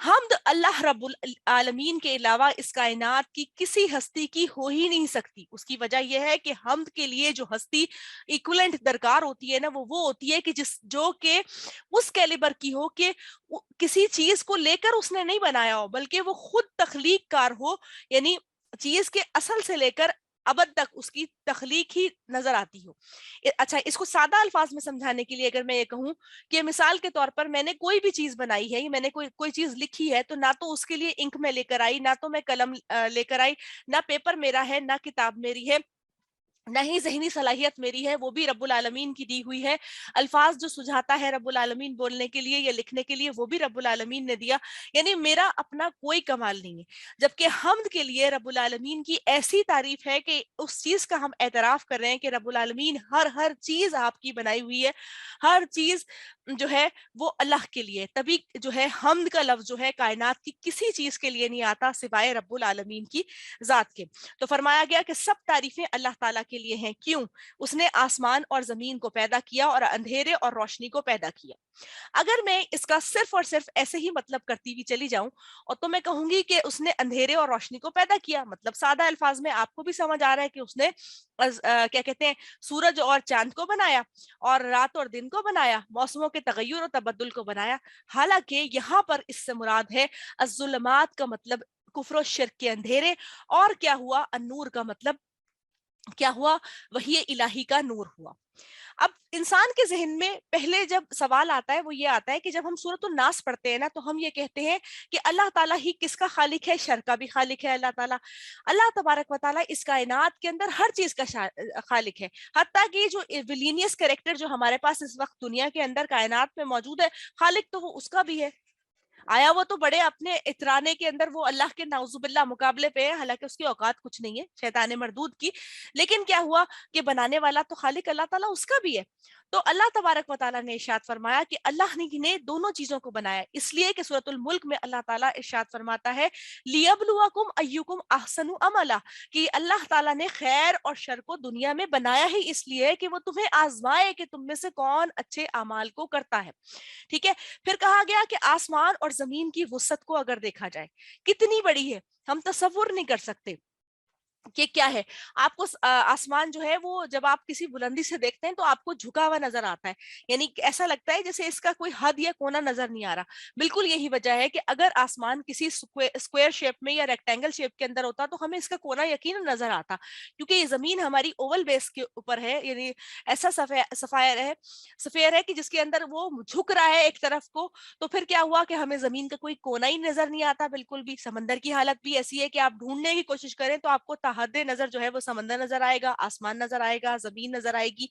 حمد اللہ رب العالمین کے علاوہ اس کائنات کی کسی ہستی کی ہو ہی نہیں سکتی. اس کی وجہ یہ ہے کہ حمد کے لیے جو ہستی ایکولنٹ درکار ہوتی ہے نا وہ ہوتی ہے کہ جو کہ اس کیلیبر کی ہو کہ کسی چیز کو لے کر اس نے نہیں بنایا ہو بلکہ وہ خود تخلیق کار ہو, یعنی چیز کے اصل سے لے کر ابد تک اس کی تخلیق ہی نظر آتی ہو. اچھا, اس کو سادہ الفاظ میں سمجھانے کے لیے اگر میں یہ کہوں کہ مثال کے طور پر میں نے کوئی بھی چیز بنائی ہے, میں نے کوئی چیز لکھی ہے, تو نہ تو اس کے لیے انک میں لے کر آئی, نہ تو میں قلم لے کر آئی, نہ پیپر میرا ہے, نہ کتاب میری ہے, نہ ہی ذہنی صلاحیت میری ہے, وہ بھی رب العالمین کی دی ہوئی ہے. الفاظ جو سجھاتا ہے رب العالمین بولنے کے لیے یا لکھنے کے لیے وہ بھی رب العالمین نے دیا, یعنی میرا اپنا کوئی کمال نہیں ہے. جبکہ حمد کے لیے رب العالمین کی ایسی تعریف ہے کہ اس چیز کا ہم اعتراف کر رہے ہیں کہ رب العالمین ہر چیز آپ کی بنائی ہوئی ہے, ہر چیز جو ہے وہ اللہ کے لیے. تبھی جو ہے حمد کا لفظ جو ہے کائنات کی کسی چیز کے لیے نہیں آتا سوائے رب العالمین کی ذات کے. تو فرمایا گیا کہ سب تعریفیں اللہ تعالیٰ کے لیے ہیں. کیوں؟ اس نے آسمان اور زمین کو پیدا کیا اور اندھیرے اور روشنی کو پیدا کیا. اگر میں اس کا صرف اور صرف ایسے ہی مطلب کرتی ہوئی چلی جاؤں اور تو میں کہوں گی کہ اس نے اندھیرے اور روشنی کو پیدا کیا, مطلب سادہ الفاظ میں آپ کو بھی سمجھ آ رہا ہے کہ اس نے کیا کہتے ہیں سورج اور چاند کو بنایا اور رات اور دن کو بنایا, موسموں کے تغیر اور تبدل کو بنایا. حالانکہ یہاں پر اس سے مراد ہے الظلمات کا مطلب کفر و شرک کے اندھیرے, اور کیا ہوا النور کا مطلب کیا ہوا وحی الہی کا نور ہوا. اب انسان کے ذہن میں پہلے جب سوال آتا ہے وہ یہ آتا ہے کہ جب ہم سورۃ الناس پڑھتے ہیں نا تو ہم یہ کہتے ہیں کہ اللہ تعالیٰ ہی کس کا خالق ہے, شر کا بھی خالق ہے. اللہ تعالیٰ اللہ تبارک و تعالیٰ اس کائنات کے اندر ہر چیز کا خالق ہے. حتیٰ کہ جو ولینیس کریکٹر جو ہمارے پاس اس وقت دنیا کے اندر کائنات میں موجود ہے, خالق تو وہ اس کا بھی ہے. آیا وہ تو بڑے اپنے اترانے کے اندر وہ اللہ کے نعوذ باللہ مقابلے پہ ہے, حالانکہ اس کی اوقات کچھ نہیں ہے شیطان مردود کی, لیکن کیا ہوا کہ بنانے والا تو خالق اللہ تعالیٰ اس کا بھی ہے. تو اللہ تبارک و تعالیٰ نے ارشاد فرمایا کہ اللہ نے دونوں چیزوں کو بنایا, اس لیے کہ سورۃ الملک میں اللہ تعالیٰ ارشاد فرماتا ہے لیبلوکم ایکم احسن عملا, کہ اللہ تعالیٰ نے خیر اور شر کو دنیا میں بنایا ہی اس لیے کہ وہ تمہیں آزمائے کہ تم میں سے کون اچھے اعمال کو کرتا ہے. ٹھیک ہے, پھر کہا گیا کہ آسمان اور زمین کی وسعت کو اگر دیکھا جائے کتنی بڑی ہے, ہم تصور نہیں کر سکتے کہ کیا ہے. آپ کو آسمان جو ہے وہ جب آپ کسی بلندی سے دیکھتے ہیں تو آپ کو جھکا ہوا نظر آتا ہے, یعنی ایسا لگتا ہے جیسے اس کا کوئی حد یا کونا نظر نہیں آ رہا. بالکل یہی وجہ ہے کہ اگر آسمان کسی اسکوائر شیپ میں یا ریکٹینگل شیپ کے اندر ہوتا تو ہمیں اس کا کونا یقیناً نظر آتا, کیونکہ یہ زمین ہماری اوول بیس کے اوپر ہے, یعنی ایسا سفیر ہے کہ جس کے اندر وہ جھک رہا ہے ایک طرف کو. تو پھر کیا ہوا کہ ہمیں زمین کا کوئی کونا ہی نظر نہیں آتا بالکل بھی. سمندر کی حالت بھی ایسی ہے کہ آپ ڈھونڈنے کی کوشش کریں تو آپ کو حد نظر جو ہے وہ سمندر نظر آئے گا, آسمان نظر آئے گا, زمین نظر آئے گی.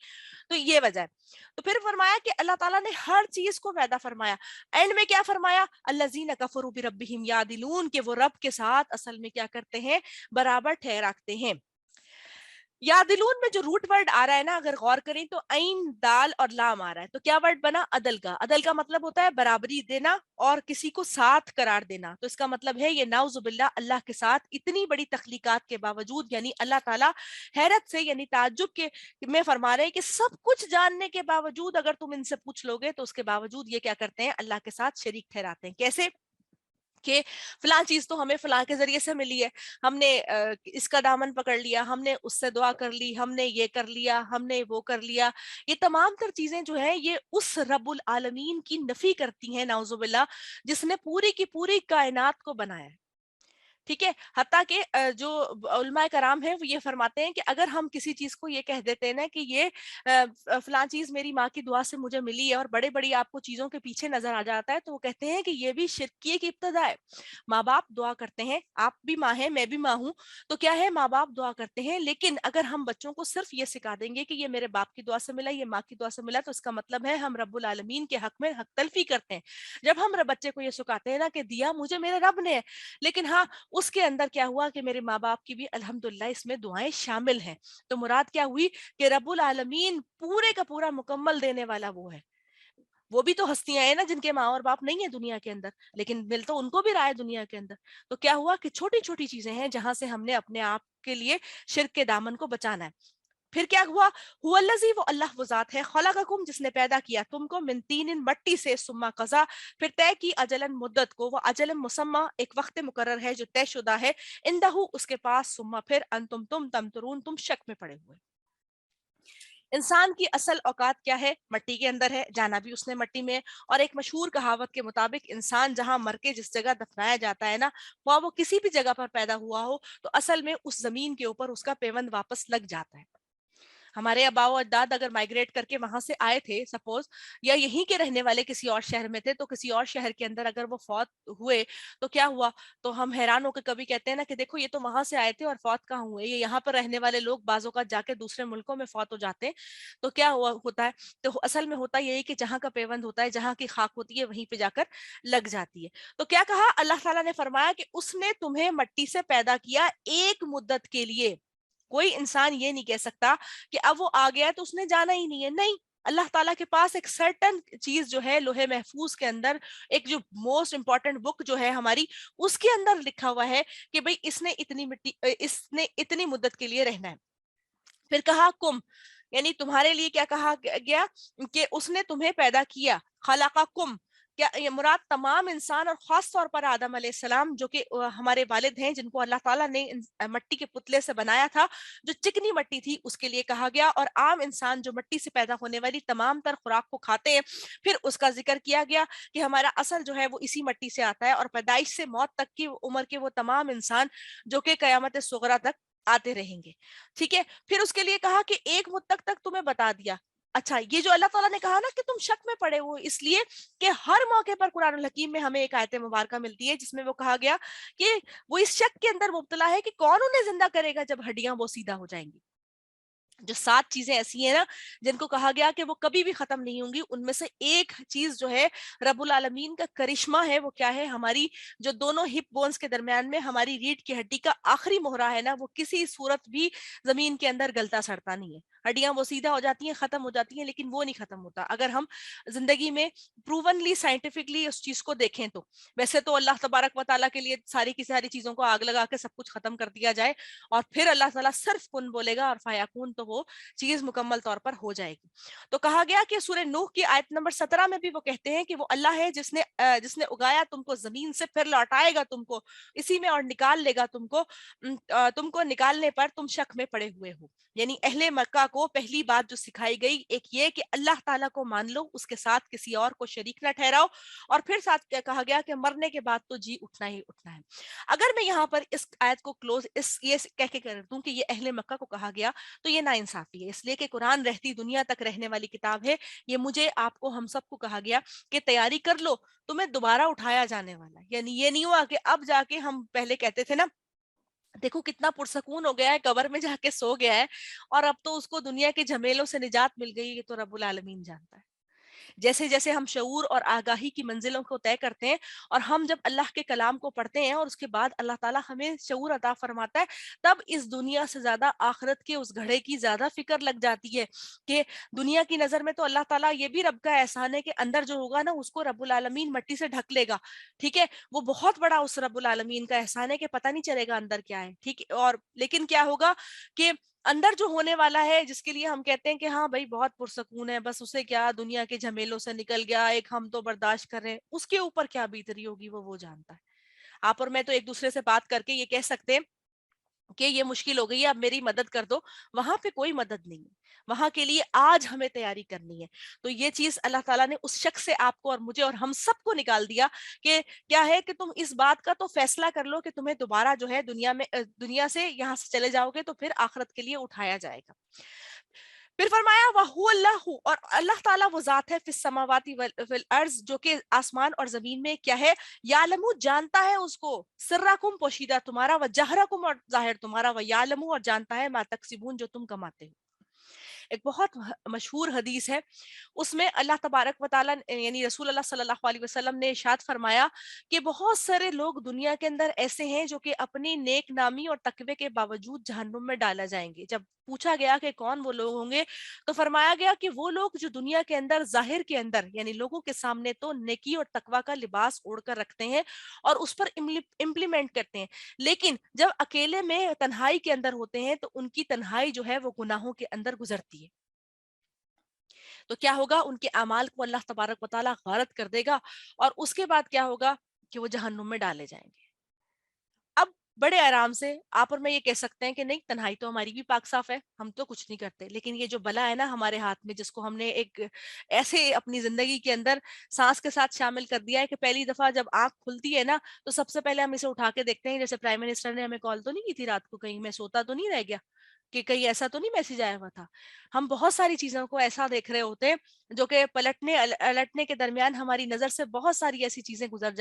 تو یہ وجہ ہے. تو پھر فرمایا کہ اللہ تعالیٰ نے ہر چیز کو پیدا فرمایا. اینڈ میں کیا فرمایا, الذین کفروا بربہم یعدلون, کہ وہ رب کے ساتھ اصل میں کیا کرتے ہیں, برابر ٹھہراتے ہیں. یعدلون میں جو روٹ ورڈ آ رہا ہے نا, اگر غور کریں تو عین دال اور لام آ رہا ہے, تو کیا ورڈ بنا عدل کا. عدل کا مطلب ہوتا ہے برابری دینا اور کسی کو ساتھ قرار دینا. تو اس کا مطلب ہے یہ نعوذ باللہ اللہ کے ساتھ اتنی بڑی تخلیقات کے باوجود, یعنی اللہ تعالیٰ حیرت سے یعنی تعجب کے میں فرما رہے ہیں کہ سب کچھ جاننے کے باوجود اگر تم ان سے پوچھ لو گے تو اس کے باوجود یہ کیا کرتے ہیں, اللہ کے ساتھ شریک ٹھہراتے ہیں. کیسے کہ فلاں چیز تو ہمیں فلاں کے ذریعے سے ملی ہے, ہم نے اس کا دامن پکڑ لیا, ہم نے اس سے دعا کر لی, ہم نے یہ کر لیا, ہم نے وہ کر لیا. یہ تمام تر چیزیں جو ہیں یہ اس رب العالمین کی نفی کرتی ہیں نعوذ باللہ, جس نے پوری کی پوری کائنات کو بنایا ہے. ٹھیک ہے, حتیٰ کہ جو علماء کرام ہیں وہ یہ فرماتے ہیں کہ اگر ہم کسی چیز کو یہ کہہ دیتے ہیں نا کہ یہ فلاں چیز میری ماں کی دعا سے مجھے ملی ہے, اور بڑے بڑی آپ کو چیزوں کے پیچھے نظر آ جاتا ہے, تو وہ کہتے ہیں کہ یہ بھی شرکیے کی ابتدا ہے. ماں باپ دعا کرتے ہیں, آپ بھی ماں ہیں میں بھی ماں ہوں, تو کیا ہے ماں باپ دعا کرتے ہیں, لیکن اگر ہم بچوں کو صرف یہ سکھا دیں گے کہ یہ میرے باپ کی دعا سے ملا, یہ ماں کی دعا سے ملا, تو اس کا مطلب ہے ہم رب العالمین کے حق میں حق تلفی کرتے ہیں. جب ہم بچے کو یہ سکھاتے ہیں نا کہ دیا مجھے میرے رب نے ہے, لیکن ہاں اس کے اندر کیا ہوا کہ میرے ماں باپ کی بھی الحمدللہ اس میں دعائیں شامل ہیں, تو مراد کیا ہوئی کہ رب العالمین پورے کا پورا مکمل دینے والا وہ ہے. وہ بھی تو ہستیاں ہیں نا جن کے ماں اور باپ نہیں ہے دنیا کے اندر, لیکن مل تو ان کو بھی رہا ہے دنیا کے اندر. تو کیا ہوا کہ چھوٹی چھوٹی چیزیں ہیں جہاں سے ہم نے اپنے آپ کے لیے شرک کے دامن کو بچانا ہے. پھر کیا ہوا؟ هو الذی، وہ اللہ وہ ذات ہے، خلقکم جس نے پیدا کیا تم کو، من طین مٹی سے، ثم قضا پھر طے کی، اجلن مدت کو، وہ اجل مسمى ایک وقت مقرر ہے جو طے شدہ ہے، عندہ اس کے پاس، ثم پھر انتم تم تمترون تم شک میں پڑے ہوئے۔ انسان کی اصل اوقات کیا ہے؟ مٹی کے اندر ہے، جانا بھی اس نے مٹی میں، اور ایک مشہور کہاوت کے مطابق انسان جہاں مر کے جس جگہ دفنایا جاتا ہے نا، وہاں وہ کسی بھی جگہ پر پیدا ہوا ہو تو اصل میں اس زمین کے اوپر اس کا پیوند واپس لگ جاتا ہے۔ ہمارے آباء و اجداد اگر مائگریٹ کر کے وہاں سے آئے تھے سپوز، یا یہیں کے رہنے والے کسی اور شہر میں تھے، تو کسی اور شہر کے اندر اگر وہ فوت ہوئے تو کیا ہوا؟ تو ہم حیران ہو کے کبھی کہتے ہیں نا کہ دیکھو یہ تو وہاں سے آئے تھے اور فوت کہاں ہوئے، یہ یہاں پر رہنے والے لوگ بعض اوقات جا کے دوسرے ملکوں میں فوت ہو جاتے ہیں۔ تو کیا ہوا ہوتا ہے؟ تو اصل میں ہوتا یہی کہ جہاں کا پیوند ہوتا ہے، جہاں کی خاک ہوتی ہے، وہیں پہ جا کر لگ جاتی ہے۔ تو کیا کہا اللہ تعالیٰ نے؟ فرمایا کہ اس نے تمہیں مٹی سے پیدا کیا ایک مدت کے لیے۔ کوئی انسان یہ نہیں کہہ سکتا کہ اب وہ آ گیا ہے تو اس نے جانا ہی نہیں ہے، نہیں۔ اللہ تعالیٰ کے پاس ایک سرٹن چیز جو ہے لوہے محفوظ کے اندر، ایک جو موسٹ امپورٹنٹ بک جو ہے ہماری، اس کے اندر لکھا ہوا ہے کہ بھئی اس نے اتنی مدت کے لیے رہنا ہے۔ پھر کہا کم، یعنی تمہارے لیے کیا کہا گیا؟ کہ اس نے تمہیں پیدا کیا، خلقکم، کیا یہ مراد تمام انسان اور خاص طور پر آدم علیہ السلام جو کہ ہمارے والد ہیں، جن کو اللہ تعالیٰ نے مٹی کے پتلے سے بنایا تھا، جو چکنی مٹی تھی اس کے لیے کہا گیا، اور عام انسان جو مٹی سے پیدا ہونے والی تمام تر خوراک کو کھاتے ہیں۔ پھر اس کا ذکر کیا گیا کہ ہمارا اصل جو ہے وہ اسی مٹی سے آتا ہے، اور پیدائش سے موت تک کی عمر کے وہ تمام انسان جو کہ قیامت صغریٰ تک آتے رہیں گے، ٹھیک ہے۔ پھر اس کے لیے کہا کہ ایک مدت تک تمہیں بتا دیا۔ اچھا، یہ جو اللہ تعالیٰ نے کہا نا کہ تم شک میں پڑے ہو، اس لیے کہ ہر موقع پر قرآن الحکیم میں ہمیں ایک آیت مبارکہ ملتی ہے جس میں وہ کہا گیا کہ وہ اس شک کے اندر مبتلا ہے کہ کون انہیں زندہ کرے گا جب ہڈیاں وہ سیدھا ہو جائیں گی۔ جو 7 چیزیں ایسی ہیں نا جن کو کہا گیا کہ وہ کبھی بھی ختم نہیں ہوں گی، ان میں سے ایک چیز جو ہے رب العالمین کا کرشمہ ہے، وہ کیا ہے؟ ہماری جو دونوں ہپ بونز کے درمیان میں ہماری ریڑھ کی ہڈی کا آخری مہرہ ہے نا، وہ کسی صورت بھی زمین کے اندر گلتا سڑتا نہیں ہے۔ ہڈیاں وہ سیدھا ہو جاتی ہیں، ختم ہو جاتی ہیں، لیکن وہ نہیں ختم ہوتا۔ اگر ہم زندگی میں پروونلی سائنٹیفکلی اس چیز کو دیکھیں تو ویسے تو اللہ تبارک و تعالیٰ کے لیے ساری کی ساری چیزوں کو آگ لگا کے سب کچھ ختم کر دیا جائے اور پھر اللہ تعالیٰ صرف کن بولے گا اور فیکون، تو وہ چیز مکمل طور پر ہو جائے گی۔ تو کہا گیا کہ سورہ نوح کی آیت نمبر 17 میں بھی وہ کہتے ہیں کہ وہ اللہ ہے جس نے اگایا تم کو زمین سے، پھر لوٹائے گا تم کو اسی میں اور نکال لے گا تم کو نکالنے پر تم شک میں پڑے ہوئے ہو۔ یعنی اہل مکہ کو پہلی بات جو سکھائی گئی ایک یہ کہ اللہ تعالیٰ کو مان لو، اس کے ساتھ کسی اور کو شریک نہ ٹھہراؤ، اور پھر ساتھ کیا کہا گیا کہ مرنے کے بعد تو جی اٹھنا ہی اٹھنا ہے۔ اگر میں یہاں پر اس آیت کو کلوز یہ کہہ کے کر دوں کہ یہ اہل مکہ کو کہا گیا تو یہ ناانصافی ہے، اس لیے کہ قرآن رہتی دنیا تک رہنے والی کتاب ہے۔ یہ مجھے، آپ کو، ہم سب کو کہا گیا کہ تیاری کر لو، تمہیں دوبارہ اٹھایا جانے والا ہے۔ یعنی یہ نہیں ہوا کہ اب جا کے، ہم پہلے کہتے تھے نا دیکھو کتنا پرسکون ہو گیا ہے، قبر میں جا کے سو گیا ہے، اور اب تو اس کو دنیا کے جھمیلوں سے نجات مل گئی، یہ تو رب العالمین جانتا ہے۔ جیسے جیسے ہم شعور اور آگاہی کی منزلوں کو طے کرتے ہیں، اور ہم جب اللہ کے کلام کو پڑھتے ہیں اور اس کے بعد اللہ تعالیٰ ہمیں شعور عطا فرماتا ہے، تب اس دنیا سے زیادہ آخرت کے اس گھڑے کی زیادہ فکر لگ جاتی ہے کہ دنیا کی نظر میں تو اللہ تعالیٰ، یہ بھی رب کا احسان ہے کہ اندر جو ہوگا نا اس کو رب العالمین مٹی سے ڈھک لے گا، ٹھیک ہے، وہ بہت بڑا اس رب العالمین کا احسان ہے کہ پتہ نہیں چلے گا اندر کیا ہے، ٹھیک ہے۔ اور لیکن کیا ہوگا کہ اندر جو ہونے والا ہے، جس کے لیے ہم کہتے ہیں کہ ہاں بھائی بہت پرسکون ہے، بس اسے کیا، دنیا کے جھمیلوں سے نکل گیا، ایک ہم تو برداشت کر رہے ہیں، اس کے اوپر کیا بیت رہی ہوگی وہ جانتا ہے۔ آپ اور میں تو ایک دوسرے سے بات کر کے یہ کہہ سکتے ہیں کہ یہ مشکل ہو گئی ہے، اب میری مدد کر دو، وہاں پہ کوئی مدد نہیں ہے، وہاں کے لیے آج ہمیں تیاری کرنی ہے۔ تو یہ چیز اللہ تعالیٰ نے اس شخص سے آپ کو اور مجھے اور ہم سب کو نکال دیا کہ کیا ہے کہ تم اس بات کا تو فیصلہ کر لو کہ تمہیں دوبارہ جو ہے دنیا سے یہاں سے چلے جاؤ گے تو پھر آخرت کے لیے اٹھایا جائے گا۔ پھر فرمایا وَهُوَ اللَّهُ، اور اللہ تعالیٰ وہ ذات ہے، فی السماوات والارض، جو کہ آسمان اور زمین میں کیا ہے، یعلم، جانتا ہے اس کو، سرکم، پوشیدہ تمہارا، وجہرکم، اور ظاہر تمہارا، ویعلم، اور جانتا ہے ما تکسبون، جو تم کماتے ہو۔ ایک بہت مشہور حدیث ہے، اس میں اللہ تبارک و تعالیٰ یعنی رسول اللہ صلی اللہ علیہ وسلم نے ارشاد فرمایا کہ بہت سارے لوگ دنیا کے اندر ایسے ہیں جو کہ اپنی نیک نامی اور تقوی کے باوجود جہنم میں ڈالا جائیں گے۔ جب پوچھا گیا کہ کون وہ لوگ ہوں گے تو فرمایا گیا کہ وہ لوگ جو دنیا کے اندر ظاہر کے اندر یعنی لوگوں کے سامنے تو نیکی اور تقوی کا لباس اوڑھ کر رکھتے ہیں اور اس پر امپلیمنٹ کرتے ہیں، لیکن جب اکیلے میں تنہائی کے اندر ہوتے ہیں تو ان کی تنہائی جو ہے وہ گناہوں کے اندر اندر گزرتی ہے، تو کیا ہوگا، ان کے اعمال کو اللہ تبارک و تعالیٰ غارت کر دے گا، اور اس کے بعد کیا ہوگا کہ وہ جہنم میں ڈالے جائیں گے۔ اب بڑے آرام سے آپ اور میں یہ کہہ سکتے ہیں کہ نہیں، تنہائی تو ہماری بھی پاک صاف ہے، ہم تو کچھ نہیں کرتے، لیکن یہ جو بلا ہے نا ہمارے ہاتھ میں، جس کو ہم نے ایک ایسے اپنی زندگی کے اندر سانس کے ساتھ شامل کر دیا ہے کہ پہلی دفعہ جب آنکھ کھلتی ہے نا تو سب سے پہلے ہم اسے اٹھا کے دیکھتے ہیں، جیسے پرائم منسٹر نے ہمیں کال تو نہیں کی تھی رات کو، کہیں میں سوتا تو نہیں رہ گیا، کہ کہیں ایسا تو نہیں میسج آیا ہوا تھا۔ ہم بہت ساری چیزوں کو ایسا دیکھ رہے ہوتے ہیں جو کہ الٹنے کے درمیان ہماری نظر سے بہت ساری ایسی چیزیں گزر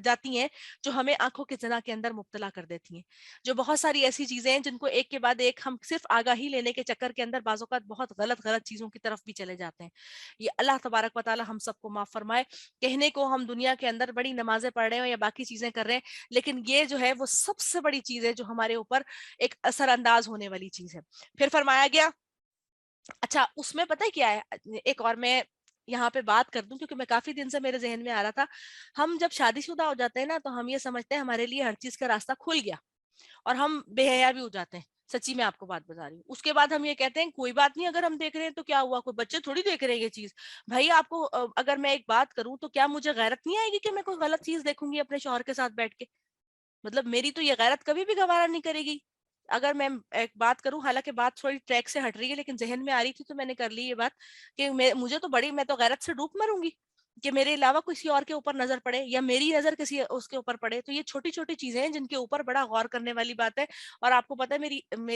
جاتی ہیں جو ہمیں آنکھوں کے زنا کے اندر مبتلا کر دیتی ہیں، جو بہت ساری ایسی چیزیں ہیں جن کو ایک کے بعد ایک ہم صرف آگاہی لینے کے چکر کے اندر بعض اوقات بہت غلط چیزوں کی طرف بھی چلے جاتے ہیں۔ یہ اللہ تبارک و تعالی ہم سب کو معاف فرمائے۔ کہنے کو ہم دنیا کے اندر بڑی نمازیں پڑھ رہے ہیں یا باقی چیزیں کر رہے ہیں، لیکن یہ جو ہے وہ سب سے بڑی چیز ہے جو ہمارے اوپر ایک اثر انداز ہونے والی چیز ہے۔ پھر فرمایا گیا، اچھا اس میں پتہ کیا ہے، ایک اور میں یہاں پہ بات کر دوں کیونکہ میں کافی دن سے میرے ذہن میں آ رہا تھا، ہم جب شادی شدہ ہو جاتے ہیں نا تو ہم یہ سمجھتے ہیں ہمارے لیے ہر چیز کا راستہ کھل گیا، اور ہم بے حیا بھی ہو جاتے ہیں۔ سچی میں آپ کو بات بتا رہی ہوں، اس کے بعد ہم یہ کہتے ہیں کوئی بات نہیں، اگر ہم دیکھ رہے ہیں تو کیا ہوا، کوئی بچے تھوڑی دیکھ رہے ہیں یہ چیز۔ بھائی آپ کو اگر میں ایک بات کروں تو کیا مجھے غیرت نہیں آئے گی کہ میں کوئی غلط چیز دیکھوں گی اپنے شوہر کے ساتھ بیٹھ کے؟ مطلب میری تو یہ غیرت کبھی بھی گوارا نہیں کرے گی۔ اگر میں ایک بات کروں، حالانکہ بات تھوڑی ٹریک سے ہٹ رہی ہے لیکن ذہن میں آ رہی تھی تو میں نے کر لی یہ بات کہ مجھے تو میں تو غیرت سے ڈوب مروں گی کہ میرے علاوہ کسی اور کے اوپر نظر پڑے یا میری نظر کسی اس کے اوپر پڑے۔ تو یہ چھوٹی چھوٹی چیزیں ہیں جن کے اوپر بڑا غور کرنے والی بات ہے، اور آپ کو پتا ہے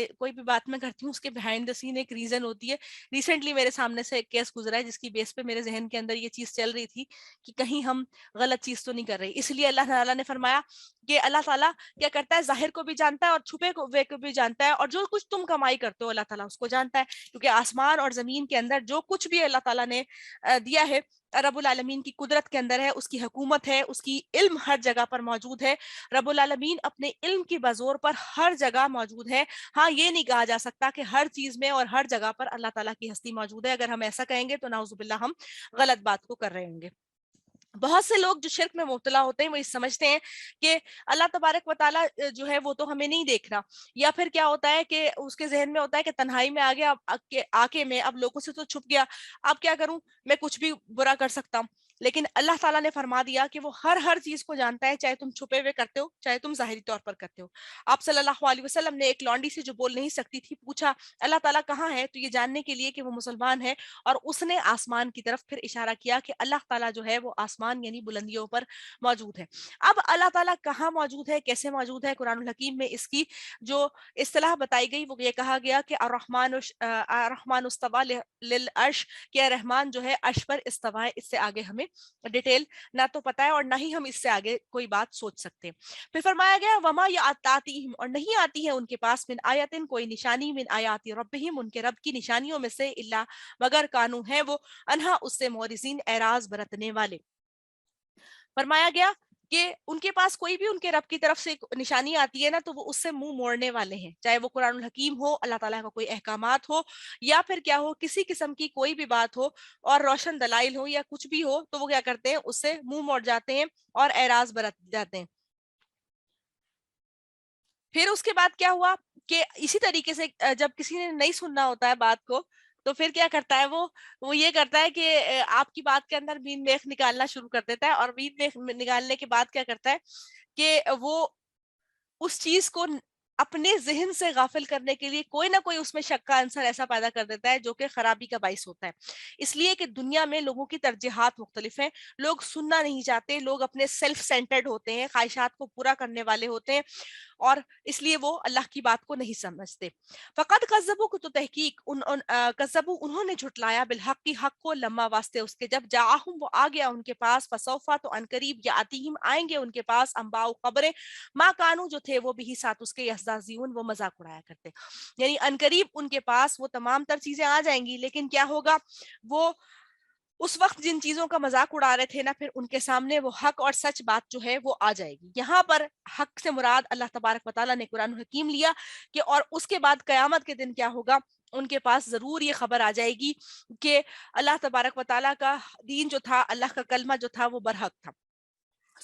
کوئی بھی بات میں کرتی ہوں اس کے بہائنڈ دا سین ایک ریزن ہوتی ہے۔ ریسنٹلی میرے سامنے سے ایک کیس گزرا ہے جس کی بیس پہ میرے ذہن کے اندر یہ چیز چل رہی تھی کہ کہیں ہم غلط چیز تو نہیں کر رہے، اس لیے اللہ تعالیٰ نے فرمایا کہ اللہ تعالیٰ کیا کرتا ہے، ظاہر کو بھی جانتا ہے اور چھپے ہوئے کو بھی جانتا ہے، اور جو کچھ تم کمائی کرتے ہو اللہ تعالیٰ اس کو جانتا ہے، کیونکہ آسمان اور زمین کے اندر جو کچھ بھی اللہ تعالیٰ نے دیا ہے رب العالمین کی قدرت کے اندر ہے، اس کی حکومت ہے، اس کی علم ہر جگہ پر موجود ہے۔ رب العالمین اپنے علم کی بزور پر ہر جگہ موجود ہے۔ ہاں یہ نہیں کہا جا سکتا کہ ہر چیز میں اور ہر جگہ پر اللہ تعالیٰ کی ہستی موجود ہے، اگر ہم ایسا کہیں گے تو نعوذ باللہ ہم غلط بات کو کر رہے ہوں گے۔ بہت سے لوگ جو شرک میں مبتلا ہوتے ہیں وہ یہ سمجھتے ہیں کہ اللہ تبارک و تعالیٰ جو ہے وہ تو ہمیں نہیں دیکھ رہا، یا پھر کیا ہوتا ہے کہ اس کے ذہن میں ہوتا ہے کہ تنہائی میں آ گیا، آ کے میں اب لوگوں سے تو چھپ گیا، اب کیا کروں، میں کچھ بھی برا کر سکتا ہوں۔ لیکن اللہ تعالیٰ نے فرما دیا کہ وہ ہر چیز کو جانتا ہے، چاہے تم چھپے ہوئے کرتے ہو چاہے تم ظاہری طور پر کرتے ہو۔ آپ صلی اللہ علیہ وسلم نے ایک لونڈی سے جو بول نہیں سکتی تھی پوچھا اللہ تعالیٰ کہاں ہے، تو یہ جاننے کے لیے کہ وہ مسلمان ہے، اور اس نے آسمان کی طرف پھر اشارہ کیا کہ اللہ تعالیٰ جو ہے وہ آسمان یعنی بلندیوں پر موجود ہے۔ اب اللہ تعالیٰ کہاں موجود ہے، کیسے موجود ہے، قرآن الحکیم میں اس کی جو اصطلاح بتائی گئی وہ یہ کہا گیا کہ الرحمن استوى للعرش، کہ رحمان جو ہے عرش پر استوى ہے۔ اس سے آگے ہمیں ڈیٹیل نہ تو پتا ہے اور نہ ہی ہم اس سے آگے کوئی بات سوچ سکتے ہیں۔ پھر فرمایا گیا وما یاتیہم، اور نہیں آتی ہے ان کے پاس من آیتن کوئی نشانی من آیات ربہم، ان کے رب کی نشانیوں میں سے، الا مگر کانو ہے وہ انہا اس سے مورزین اعراض برتنے والے۔ فرمایا گیا کہ ان کے پاس کوئی بھی ان کے رب کی طرف سے نشانی آتی ہے نا تو وہ اس سے منہ موڑنے والے ہیں، چاہے وہ قرآن الحکیم ہو، اللہ تعالیٰ کا کوئی احکامات ہو، یا پھر کیا ہو کسی قسم کی کوئی بھی بات ہو اور روشن دلائل ہو یا کچھ بھی ہو تو وہ کیا کرتے ہیں، اس سے منہ موڑ جاتے ہیں اور اعراض برت جاتے ہیں۔ پھر اس کے بعد کیا ہوا کہ اسی طریقے سے جب کسی نے نہیں سننا ہوتا ہے بات کو تو پھر کیا کرتا ہے وہ یہ کرتا ہے کہ آپ کی بات کے اندر مین میخ نکالنا شروع کر دیتا ہے، اور مین میخ نکالنے کے بعد کیا کرتا ہے کہ وہ اس چیز کو اپنے ذہن سے غافل کرنے کے لیے کوئی نہ کوئی اس میں شک کا عنصر ایسا پیدا کر دیتا ہے جو کہ خرابی کا باعث ہوتا ہے۔ اس لیے کہ دنیا میں لوگوں کی ترجیحات مختلف ہیں، لوگ سننا نہیں چاہتے، لوگ اپنے سیلف سینٹرڈ ہوتے ہیں، خواہشات کو پورا کرنے والے ہوتے ہیں، اور اس لیے وہ اللہ کی بات کو نہیں سمجھتے۔ فقط کذبوا کو تو تحقیق کذبوا انہوں نے جھٹلایا بالحق کی حق کو، لما واسطے اس کے جب جاءہم وہ آ گیا ان کے پاس، فسوفا تو ان قریب یا آتیہم آئیں گے ان کے پاس، انباء خبریں، ما کانو جو تھے وہ بھی ساتھ اس کے یستہزئون وہ مذاق اڑایا کرتے، یعنی ان قریب ان کے پاس وہ تمام تر چیزیں آ جائیں گی، لیکن کیا ہوگا، وہ اس وقت جن چیزوں کا مذاق اڑا رہے تھے نا پھر ان کے سامنے وہ حق اور سچ بات جو ہے وہ آ جائے گی۔ یہاں پر حق سے مراد اللہ تبارک و تعالیٰ نے قرآن حکیم لیا کہ اور اس کے بعد قیامت کے دن کیا ہوگا، ان کے پاس ضرور یہ خبر آ جائے گی کہ اللہ تبارک و تعالیٰ کا دین جو تھا، اللہ کا کلمہ جو تھا وہ برحق تھا۔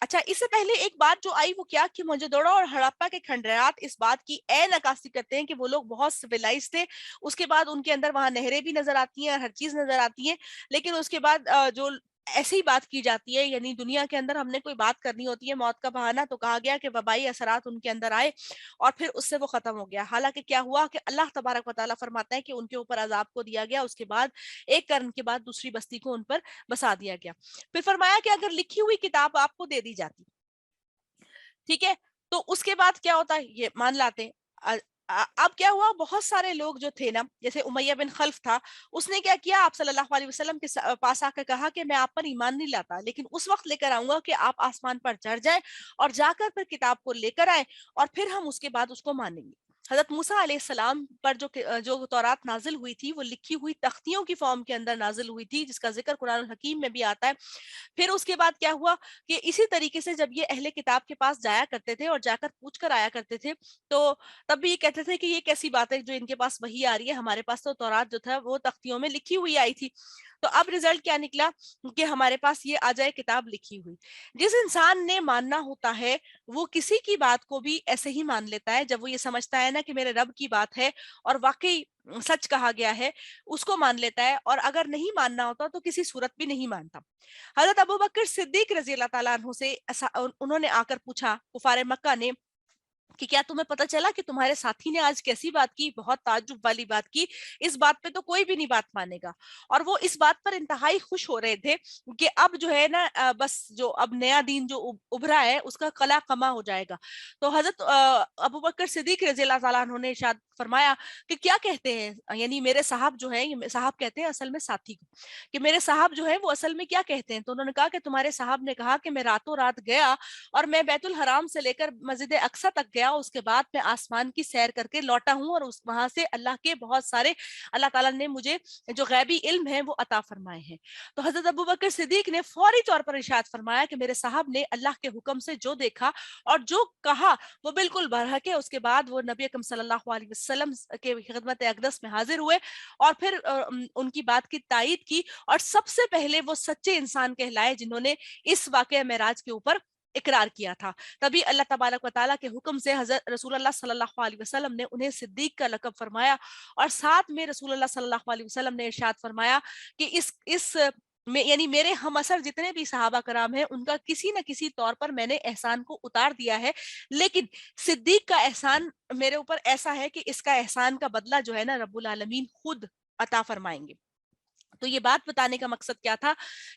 اچھا اس سے پہلے ایک بات جو آئی وہ کیا کہ موئنجودڑو اور ہڑپا کے کھنڈرات اس بات کی عین عکاسی کرتے ہیں کہ وہ لوگ بہت سویلائز تھے. اس کے بعد ان کے اندر وہاں نہریں بھی نظر آتی ہیں اور ہر چیز نظر آتی ہے, لیکن اس کے بعد جو ایسی ہی بات کی جاتی ہے, یعنی دنیا کے اندر ہم نے کوئی بات کرنی ہوتی ہے موت کا بہانہ, تو کہا گیا کہ وبائی اثرات ان کے اندر آئے اور پھر اس سے وہ ختم ہو گیا. حالانکہ کیا ہوا کہ اللہ تبارک و تعالیٰ فرماتا ہے کہ ان کے اوپر عذاب کو دیا گیا, اس کے بعد ایک قرن کے بعد دوسری بستی کو ان پر بسا دیا گیا. پھر فرمایا کہ اگر لکھی ہوئی کتاب آپ کو دے دی جاتی, ٹھیک ہے, تو اس کے بعد کیا ہوتا ہے یہ مان لاتے ہیں. اب کیا ہوا, بہت سارے لوگ جو تھے نا, جیسے امیہ بن خلف تھا, اس نے کیا کیا, آپ صلی اللہ علیہ وسلم کے پاس آ کر کہا کہ میں آپ پر ایمان نہیں لاتا, لیکن اس وقت لے کر آؤں گا کہ آپ آسمان پر چڑھ جائیں اور جا کر پھر کتاب کو لے کر آئیں اور پھر ہم اس کے بعد اس کو مانیں گے. حضرت موسیٰ علیہ السلام پر جو تورات نازل ہوئی تھی وہ لکھی ہوئی تختیوں کی فارم کے اندر نازل ہوئی تھی, جس کا ذکر قرآن الحکیم میں بھی آتا ہے. پھر اس کے بعد کیا ہوا کہ اسی طریقے سے جب یہ اہل کتاب کے پاس جایا کرتے تھے اور جا کر پوچھ کر آیا کرتے تھے, تو تب بھی یہ کہتے تھے کہ یہ کیسی بات ہے جو ان کے پاس وہی آ رہی ہے, ہمارے پاس تو تورات جو تھا وہ تختیوں میں لکھی ہوئی آئی تھی. تو اب رزلٹ کیا نکلا کہ ہمارے پاس یہ آ جائے کتاب لکھی ہوئی. جس انسان نے ماننا ہوتا ہے وہ کسی کی بات کو بھی ایسے ہی مان لیتا ہے, جب وہ یہ سمجھتا ہے نا کہ میرے رب کی بات ہے اور واقعی سچ کہا گیا ہے, اس کو مان لیتا ہے, اور اگر نہیں ماننا ہوتا تو کسی صورت بھی نہیں مانتا. حضرت ابوبکر صدیق رضی اللہ تعالیٰ عنہ سے انہوں نے آ کر پوچھا کفار مکہ نے کہ کیا تمہیں پتہ چلا کہ تمہارے ساتھی نے آج کیسی بات کی, بہت تعجب والی بات کی, اس بات پہ تو کوئی بھی نہیں بات مانے گا. اور وہ اس بات پر انتہائی خوش ہو رہے تھے کہ اب جو ہے نا بس جو اب نیا دین جو ابھرا ہے اس کا قلع قمع ہو جائے گا. تو حضرت ابوبکر صدیق رضی اللہ تعالیٰ عنہ نے ارشاد فرمایا کہ کیا کہتے ہیں, یعنی میرے صاحب جو ہیں, صاحب کہتے ہیں اصل میں ساتھی کو, کہ میرے صاحب جو ہے وہ اصل میں کیا کہتے ہیں. تو انہوں نے کہا کہ تمہارے صاحب نے کہا کہ میں راتوں رات گیا اور میں بیت الحرام سے لے کر مسجد اقصی تک گیا, اس کے بعد میں آسمان کی سیر کر کے لوٹا ہوں اور وہاں سے اللہ کے بہت سارے اللہ تعالیٰ نے مجھے جو غیبی علم ہے وہ عطا فرمائے ہیں. تو حضرت ابوبکر صدیق نے فوری طور پر ارشاد فرمایا کہ میرے صاحب نے اللہ کے حکم سے جو دیکھا اور جو کہا وہ بالکل برحق ہے. اس کے بعد وہ نبی اکرم صلی اللہ علیہ وسلم کے خدمت اقدس میں حاضر ہوئے اور پھر ان کی بات کی تائید کی, اور سب سے پہلے وہ سچے انسان کہلائے جنہوں نے اس واقعہ معراج کے اوپر اقرار کیا تھا. تبھی اللہ تبارک و تعالیٰ کے حکم سے حضرت رسول اللہ صلی اللہ علیہ وسلم نے انہیں صدیق کا لقب فرمایا, اور ساتھ میں رسول اللہ صلی اللہ علیہ وسلم نے ارشاد فرمایا کہ اس میں یعنی میرے ہم اثر جتنے بھی صحابہ کرام ہیں ان کا کسی نہ کسی طور پر میں نے احسان کو اتار دیا ہے, لیکن صدیق کا احسان میرے اوپر ایسا ہے کہ اس کا احسان کا بدلہ جو ہے نا رب العالمین خود عطا فرمائیں گے. تو یہ بات بتانے کا مقصد کیا تھا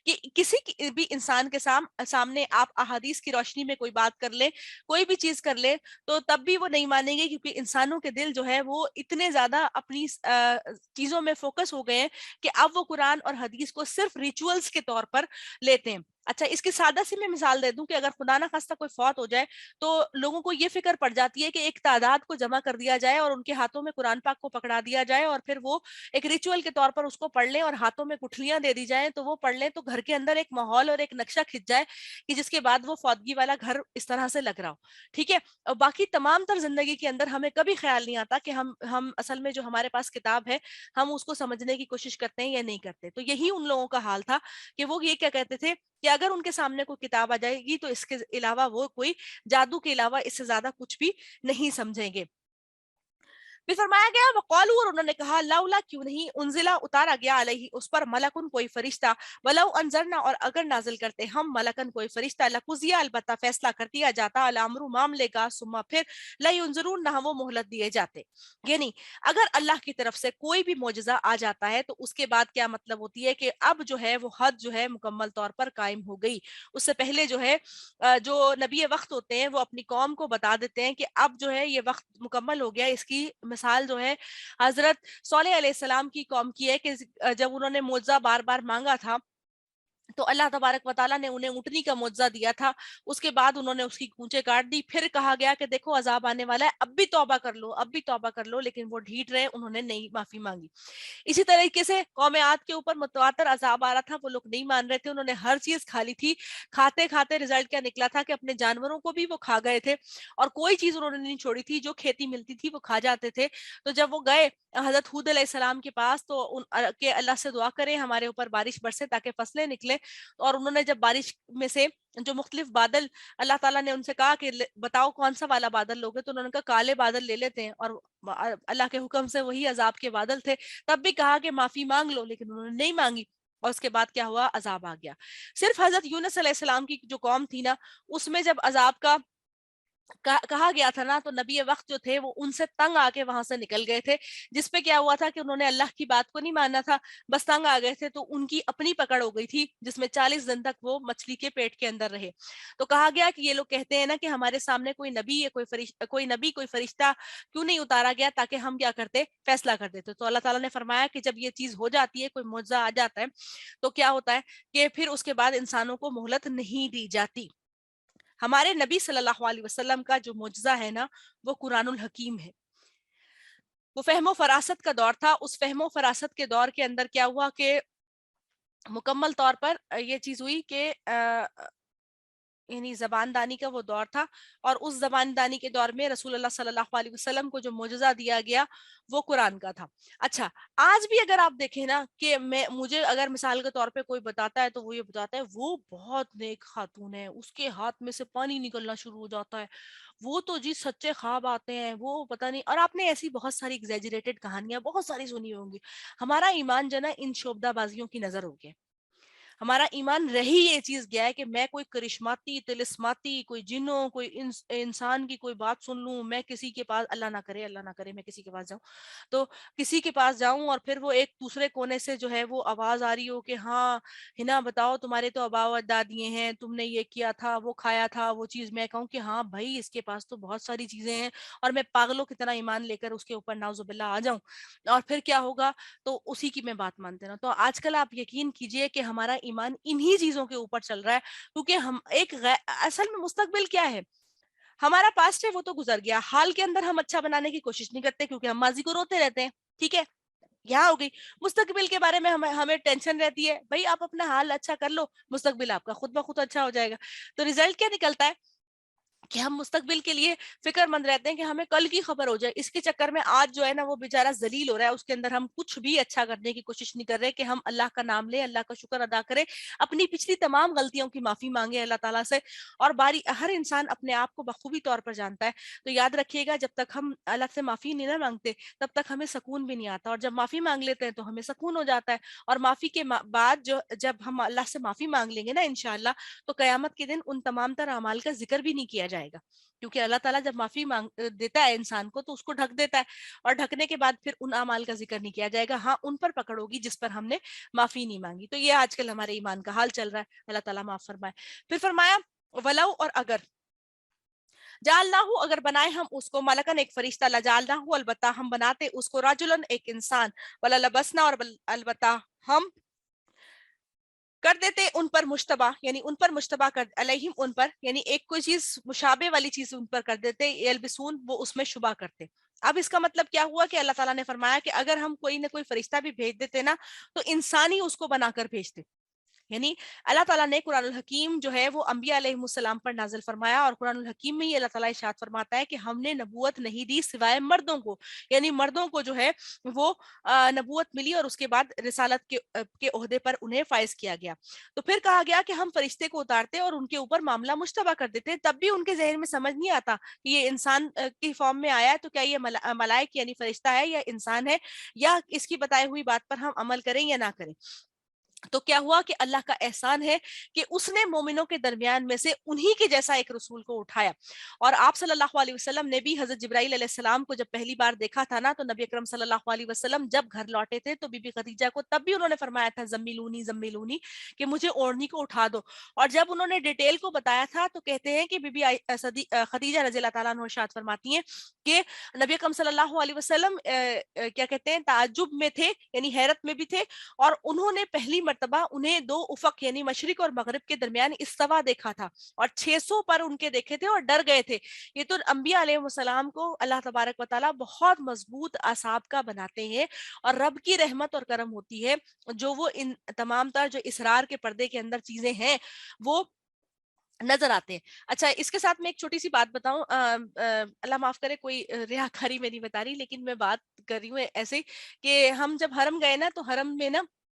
کہ کسی بھی انسان کے سامنے آپ احادیث کی روشنی میں کوئی بات کر لیں, کوئی بھی چیز کر لیں, تو تب بھی وہ نہیں مانیں گے, کیونکہ انسانوں کے دل جو ہے وہ اتنے زیادہ اپنی چیزوں میں فوکس ہو گئے ہیں کہ اب وہ قرآن اور حدیث کو صرف ریچولز کے طور پر لیتے ہیں. اچھا اس کی سادہ سی میں مثال دے دوں کہ اگر خدا نہ خواستہ کوئی فوت ہو جائے تو لوگوں کو یہ فکر پڑ جاتی ہے کہ ایک تعداد کو جمع کر دیا جائے اور ان کے ہاتھوں میں قرآن پاک کو پکڑا دیا جائے اور پھر وہ ایک ریچول کے طور پر اس کو پڑھ لیں اور ہاتھوں میں گٹھلیاں دے دی جائیں تو وہ پڑھ لیں, تو گھر کے اندر ایک ماحول اور ایک نقشہ کھنچ جائے کہ جس کے بعد وہ فوتگی والا گھر اس طرح سے لگ رہا ہو. ٹھیک ہے, اور باقی تمام تر زندگی کے اندر ہمیں کبھی خیال نہیں آتا کہ ہم اصل میں جو ہمارے پاس کتاب ہے ہم اس کو سمجھنے کی کوشش کرتے ہیں یا نہیں کرتے. تو یہی ان لوگوں کا حال تھا کہ وہ یہ کیا کہتے تھے کہ اگر ان کے سامنے کوئی کتاب آ جائے گی تو اس کے علاوہ وہ کوئی جادو کے علاوہ اس سے زیادہ کچھ بھی نہیں سمجھیں گے. بھی فرمایا گیا وقالو, اور انہوں نے کہا لولا کیوں نہیں انزلہ اتارا گیا علیہ اس پر ملکن کوئی فرشتہ, ولو انذرنا اور اگر نازل کرتے ہم ملکن کوئی فرشتہ, لقضی البتہ فیصلہ کر دیا جاتا الامر معاملے کا, ثم پھر لا ينظرون نہ وہ مہلت دیے جاتے. یعنی اگر اللہ کی طرف سے کوئی بھی معجزہ آ جاتا ہے تو اس کے بعد کیا مطلب ہوتی ہے کہ اب جو ہے وہ حد جو ہے مکمل طور پر قائم ہو گئی. اس سے پہلے جو ہے جو نبی وقت ہوتے ہیں وہ اپنی قوم کو بتا دیتے ہیں کہ اب جو ہے یہ وقت مکمل ہو گیا. اس کی مثال جو ہے حضرت صالح علیہ السلام کی قوم کی ہے کہ جب انہوں نے معجزہ بار بار مانگا تھا تو اللہ تبارک و تعالیٰ نے انہیں اونٹنی کا معجزہ دیا تھا, اس کے بعد انہوں نے اس کی کونچیں کاٹ دی, پھر کہا گیا کہ دیکھو عذاب آنے والا ہے, اب بھی توبہ کر لو, اب بھی توبہ کر لو, لیکن وہ ڈھیٹ رہے, انہوں نے نہیں معافی مانگی. اسی طریقے سے قوم عاد کے اوپر متواتر عذاب آ رہا تھا, وہ لوگ نہیں مان رہے تھے, انہوں نے ہر چیز کھا لی تھی, کھاتے کھاتے رزلٹ کیا نکلا تھا کہ اپنے جانوروں کو بھی وہ کھا گئے تھے اور کوئی چیز انہوں نے نہیں چھوڑی تھی, جو کھیتی ملتی تھی وہ کھا جاتے تھے. تو جب وہ گئے حضرت ہود علیہ السلام کے پاس تو کہ اللہ سے دعا کریں ہمارے اوپر بارش برسے تاکہ فصلیں نکلیں, نکلیں, اور انہوں نے جب بارش میں سے جو مختلف بادل, اللہ تعالیٰ نے ان سے کہا کہ بتاؤ کون سا والا بادل لوگے, تو انہوں نے کہا کالے بادل لے لیتے ہیں, اور اللہ کے حکم سے وہی عذاب کے بادل تھے. تب بھی کہا کہ معافی مانگ لو, لیکن انہوں نے نہیں مانگی, اور اس کے بعد کیا ہوا, عذاب آ گیا. صرف حضرت یونس علیہ السلام کی جو قوم تھی نا, اس میں جب عذاب کا کہا گیا تھا نا, تو نبی وقت جو تھے وہ ان سے تنگ آ کے وہاں سے نکل گئے تھے, جس پہ کیا ہوا تھا کہ انہوں نے اللہ کی بات کو نہیں مانا تھا, بس تنگ آ گئے تھے, تو ان کی اپنی پکڑ ہو گئی تھی, جس میں 40 دن تک وہ مچھلی کے پیٹ کے اندر رہے. تو کہا گیا کہ یہ لوگ کہتے ہیں نا کہ ہمارے سامنے کوئی نبی یا کوئی فرشتہ کیوں نہیں اتارا گیا تاکہ ہم کیا کرتے, فیصلہ کر دیتے. تو اللہ تعالیٰ نے فرمایا کہ جب یہ چیز ہو جاتی ہے, کوئی معجزہ آ جاتا ہے, تو کیا ہوتا ہے کہ پھر اس کے بعد انسانوں کو مہلت نہیں دی جاتی. ہمارے نبی صلی اللہ علیہ وسلم کا جو معجزہ ہے نا, وہ قرآن الحکیم ہے. وہ فہم و فراست کا دور تھا. اس فہم و فراست کے دور کے اندر کیا ہوا کہ مکمل طور پر یہ چیز ہوئی کہ یعنی زبان دانی کا وہ دور تھا, اور اس زبان دانی کے دور میں رسول اللہ صلی اللہ علیہ وسلم کو جو معجزہ دیا گیا وہ قرآن کا تھا. اچھا, آج بھی اگر آپ دیکھیں نا کہ مجھے اگر مثال کے طور پہ کوئی بتاتا ہے, تو وہ یہ بتاتا ہے وہ بہت نیک خاتون ہے, اس کے ہاتھ میں سے پانی نکلنا شروع ہو جاتا ہے, وہ تو جی سچے خواب آتے ہیں, وہ پتہ نہیں. اور آپ نے ایسی بہت ساری ایگزیجریٹڈ کہانیاں بہت ساری سنی ہوں گی. ہمارا ایمان جو ہے نا ان شعبدہ بازیوں کی نظر ہو گیا. ہمارا ایمان رہی یہ چیز گیا ہے کہ میں کوئی کرشماتی, تلسماتی, کوئی جنوں, کوئی انسان کی کوئی بات سن لوں, میں کسی کے پاس, اللہ نہ کرے میں کسی کے پاس جاؤں, تو کسی کے پاس جاؤں اور پھر وہ ایک دوسرے کونے سے جو ہے وہ آواز آ رہی ہو کہ ہاں ہنا بتاؤ تمہارے تو آبا و اجداد یہ ہیں, تم نے یہ کیا تھا, وہ کھایا تھا, وہ چیز. میں کہوں کہ ہاں بھائی اس کے پاس تو بہت ساری چیزیں ہیں, اور میں پاگلوں کی طرح ایمان لے کر اس کے اوپر نعوذ باللہ آ جاؤں, اور پھر کیا ہوگا, تو اسی کی میں بات مانتے نا. تو آج کل آپ یقین کیجئے کہ ہمارا ایمان انہی چیزوں کے اوپر چل رہا ہے, کیونکہ ہم اصل میں مستقبل کیا ہے, ہمارا پاسٹ ہے وہ تو گزر گیا, حال کے اندر ہم اچھا بنانے کی کوشش نہیں کرتے, کیونکہ ہم ماضی کو روتے رہتے ہیں. ٹھیک ہے, یہاں ہو گئی. مستقبل کے بارے میں ہمیں ٹینشن رہتی ہے, بھائی آپ اپنا حال اچھا کر لو, مستقبل آپ کا خود بخود اچھا ہو جائے گا. تو ریزلٹ کیا نکلتا ہے کہ ہم مستقبل کے لیے فکر مند رہتے ہیں کہ ہمیں کل کی خبر ہو جائے. اس کے چکر میں آج جو ہے نا وہ بیچارہ ذلیل ہو رہا ہے, اس کے اندر ہم کچھ بھی اچھا کرنے کی کوشش نہیں کر رہے کہ ہم اللہ کا نام لیں, اللہ کا شکر ادا کریں, اپنی پچھلی تمام غلطیوں کی معافی مانگے اللہ تعالیٰ سے. اور ہر انسان اپنے آپ کو بخوبی طور پر جانتا ہے. تو یاد رکھیے گا, جب تک ہم اللہ سے معافی نہیں نہ مانگتے تب تک ہمیں سکون بھی نہیں آتا, اور جب معافی مانگ لیتے ہیں تو ہمیں سکون ہو جاتا ہے. اور معافی کے بعد جب ہم اللہ سے معافی مانگ لیں گے نا انشاءاللہ, تو قیامت کے دن ان تمام تر اعمال کا ذکر بھی نہیں کیا جائے گا, کیونکہ اللہ تعالیٰ جب معافی دیتا ہے انسان کو تو اس کو ڈھک دیتا ہے, اور ڈھکنے کے بعد پھر ان اعمال کا ذکر نہیں کیا جائے گا. ہاں ان پر پکڑ ہوگی جس پر ہم نے معافی نہیں مانگی. تو یہ آج کل ہمارے ایمان کا حال چل رہا ہے. اللہ تعالیٰ معاف فرمائے. پھر فرمایا ولو, اور اگر جالنا ہو, اگر بنائے ہم اس کو ملکن ایک فرشتہ, لجالنا ہو البتہ ہم بناتے اس کو رجلن ایک انسان, ولا لبسنا اور البتہ ہم کر دیتے ان پر مشتبہ, یعنی ان پر مشتبہ کر علیہم ان پر, یعنی ایک کوئی چیز مشابہ والی چیز ان پر کر دیتے, یلبسون وہ اس میں شبہ کرتے. اب اس کا مطلب کیا ہوا کہ اللہ تعالیٰ نے فرمایا کہ اگر ہم کوئی نہ کوئی فرشتہ بھی بھیج دیتے نا, تو انسان ہی اس کو بنا کر بھیجتے. یعنی اللہ تعالیٰ نے قرآن الحکیم جو ہے وہ انبیاء علیہ السلام پر نازل فرمایا, اور قرآن الحکیم میں ہی اللہ تعالیٰ ارشاد فرماتا ہے کہ ہم نے نبوت نہیں دی سوائے مردوں کو, یعنی مردوں کو جو ہے وہ نبوت ملی, اور اس کے بعد رسالت کے عہدے پر انہیں فائز کیا گیا. تو پھر کہا گیا کہ ہم فرشتے کو اتارتے اور ان کے اوپر معاملہ مشتبہ کر دیتے, تب بھی ان کے ذہن میں سمجھ نہیں آتا کہ یہ انسان کی فارم میں آیا ہے, تو کیا یہ ملائک یعنی فرشتہ ہے یا انسان ہے, یا اس کی بتائی ہوئی بات پر ہم عمل کریں یا نہ کریں. تو کیا ہوا کہ اللہ کا احسان ہے کہ اس نے مومنوں کے درمیان میں سے انہی کے جیسا ایک رسول کو اٹھایا. اور آپ صلی اللہ علیہ وسلم نے بھی حضرت جبرائیل علیہ السلام کو جب پہلی بار دیکھا تھا نا, تو نبی اکرم صلی اللہ علیہ وسلم جب گھر لوٹے تھے تو بی بی خدیجہ کو تب بھی انہوں نے فرمایا تھا زمیلونی زمیلونی, کہ مجھے اوڑھنی کو اٹھا دو. اور جب انہوں نے ڈیٹیل کو بتایا تھا تو کہتے ہیں کہ بی بی خدیجہ رضی اللہ تعالیٰ عنہ ارشاد فرماتی ہیں کہ نبی اکرم صلی اللہ علیہ وسلم کیا کہتے ہیں تعجب میں تھے, یعنی حیرت میں بھی تھے, اور انہوں نے پہلی مرتبہ انہیں دو افق یعنی مشرق اور مغرب کے درمیان استوا دیکھا تھا, اور 600 پر ان کے دیکھے تھے اور ڈر گئے تھے. یہ تو انبیاء علیہ السلام کو اللہ تبارک و تعالیٰ بہت مضبوط اعصاب کا بناتے ہیں, اور رب کی رحمت اور کرم ہوتی ہے جو وہ ان تمام تر جو اسرار کے پردے کے اندر چیزیں ہیں وہ نظر آتے ہیں. اچھا, اس کے ساتھ میں ایک چھوٹی سی بات بتاؤں, اللہ معاف کرے کوئی ریاکاری میں نہیں بتا رہی, لیکن میں بات کر رہی ہوں ایسے کہ ہم جب حرم گئے نا, تو حرم میں نا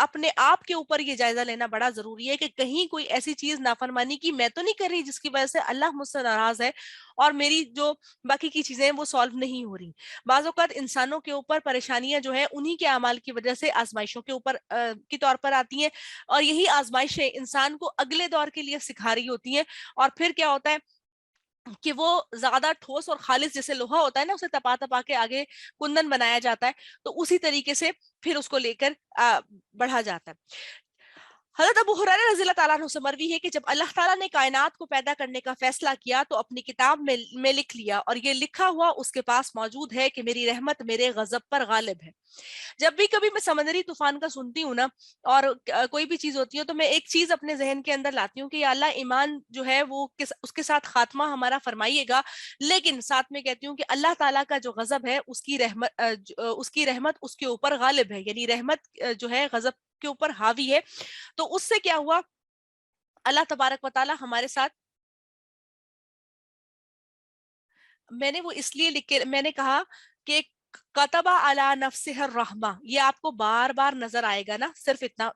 اپنے آپ کے اوپر یہ جائزہ لینا بڑا ضروری ہے کہ کہیں کوئی ایسی چیز نافرمانی کی میں تو نہیں کر رہی جس کی وجہ سے اللہ مجھ سے ناراض ہے اور میری جو باقی کی چیزیں ہیں وہ سالو نہیں ہو رہی. بعض اوقات انسانوں کے اوپر پریشانیاں جو ہے انہی کے اعمال کی وجہ سے آزمائشوں کے اوپر کی طور پر آتی ہیں, اور یہی آزمائشیں انسان کو اگلے دور کے لیے سکھا رہی ہوتی ہیں. اور پھر کیا ہوتا ہے کہ وہ زیادہ ٹھوس اور خالص, جیسے لوہا ہوتا ہے نا, اسے تپا تپا کے آگے کندن بنایا جاتا ہے, تو اسی طریقے سے پھر اس کو لے کر بڑھا جاتا ہے. حضرت ابو ہریرہ رضی اللہ تعالیٰ عنہ سے مروی ہے کہ جب اللہ تعالیٰ نے کائنات کو پیدا کرنے کا فیصلہ کیا تو اپنی کتاب میں لکھ لیا, اور یہ لکھا ہوا اس کے پاس موجود ہے کہ میری رحمت میرے غضب پر غالب ہے. جب بھی کبھی میں سمندری طوفان کا سنتی ہوں نا, اور کوئی بھی چیز ہوتی ہے, تو میں ایک چیز اپنے ذہن کے اندر لاتی ہوں کہ یا اللہ ایمان جو ہے وہ اس کے ساتھ خاتمہ ہمارا فرمائیے گا, لیکن ساتھ میں کہتی ہوں کہ اللہ تعالیٰ کا جو غضب ہے اس کی رحمت اس کے اوپر غالب ہے, یعنی رحمت جو ہے غضب کے اوپر حاوی ہے. تو اس سے کیا ہوا, اللہ تبارک و تعالیٰ ہمارے ساتھ, میں نے وہ اس لیے لکھ کے میں نے کہا کہ کتبہ علی نفسہ الرحمہ, یہ آپ کو بار بار نظر آئے گا نا, صرف اتنا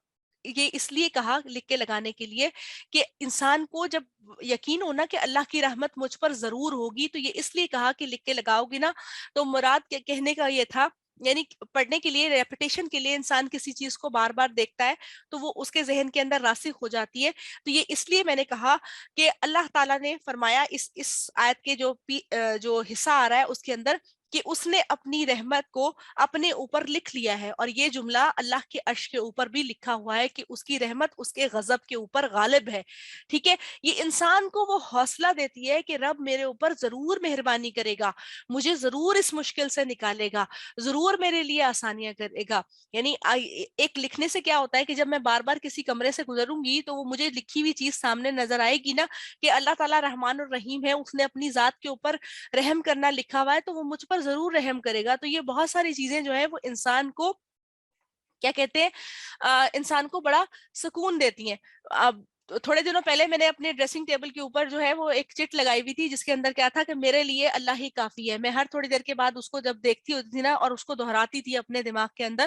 یہ اس لیے کہا لکھ کے لگانے کے لیے کہ انسان کو جب یقین ہونا کہ اللہ کی رحمت مجھ پر ضرور ہوگی, تو یہ اس لیے کہا کہ لکھ کے لگاؤ گی نا. تو مراد کہنے کا یہ تھا, یعنی پڑھنے کے لیے, ریپیٹیشن کے لیے انسان کسی چیز کو بار بار دیکھتا ہے تو وہ اس کے ذہن کے اندر راسخ ہو جاتی ہے. تو یہ اس لیے میں نے کہا کہ اللہ تعالیٰ نے فرمایا اس آیت کے جو حصہ آ رہا ہے اس کے اندر کہ اس نے اپنی رحمت کو اپنے اوپر لکھ لیا ہے, اور یہ جملہ اللہ کے عرش کے اوپر بھی لکھا ہوا ہے کہ اس کی رحمت اس کے غضب کے اوپر غالب ہے. ٹھیک ہے, یہ انسان کو وہ حوصلہ دیتی ہے کہ رب میرے اوپر ضرور مہربانی کرے گا, مجھے ضرور اس مشکل سے نکالے گا, ضرور میرے لیے آسانیاں کرے گا. یعنی ایک لکھنے سے کیا ہوتا ہے کہ جب میں بار بار کسی کمرے سے گزروں گی تو وہ مجھے لکھی ہوئی چیز سامنے نظر آئے گی نا, کہ اللہ تعالیٰ رحمان الرحیم ہے, اس نے اپنی ذات کے اوپر رحم کرنا لکھا ہوا ہے, تو وہ مجھ پر ضرور رحم کرے گا. تو یہ بہت ساری چیزیں جو ہے وہ انسان کو کیا کہتے ہیں, انسان کو بڑا سکون دیتی ہیں. اب تھوڑے دنوں پہلے میں نے اپنے ڈریسنگ ٹیبل کے اوپر جو ہے وہ ایک چٹ لگائی ہوئی تھی جس کے اندر کیا تھا کہ میرے لیے اللہ ہی کافی ہے. میں ہر تھوڑی دیر کے بعد اس کو جب دیکھتی ہوتی تھی نا اور اس کو دہراتی تھی اپنے دماغ کے اندر,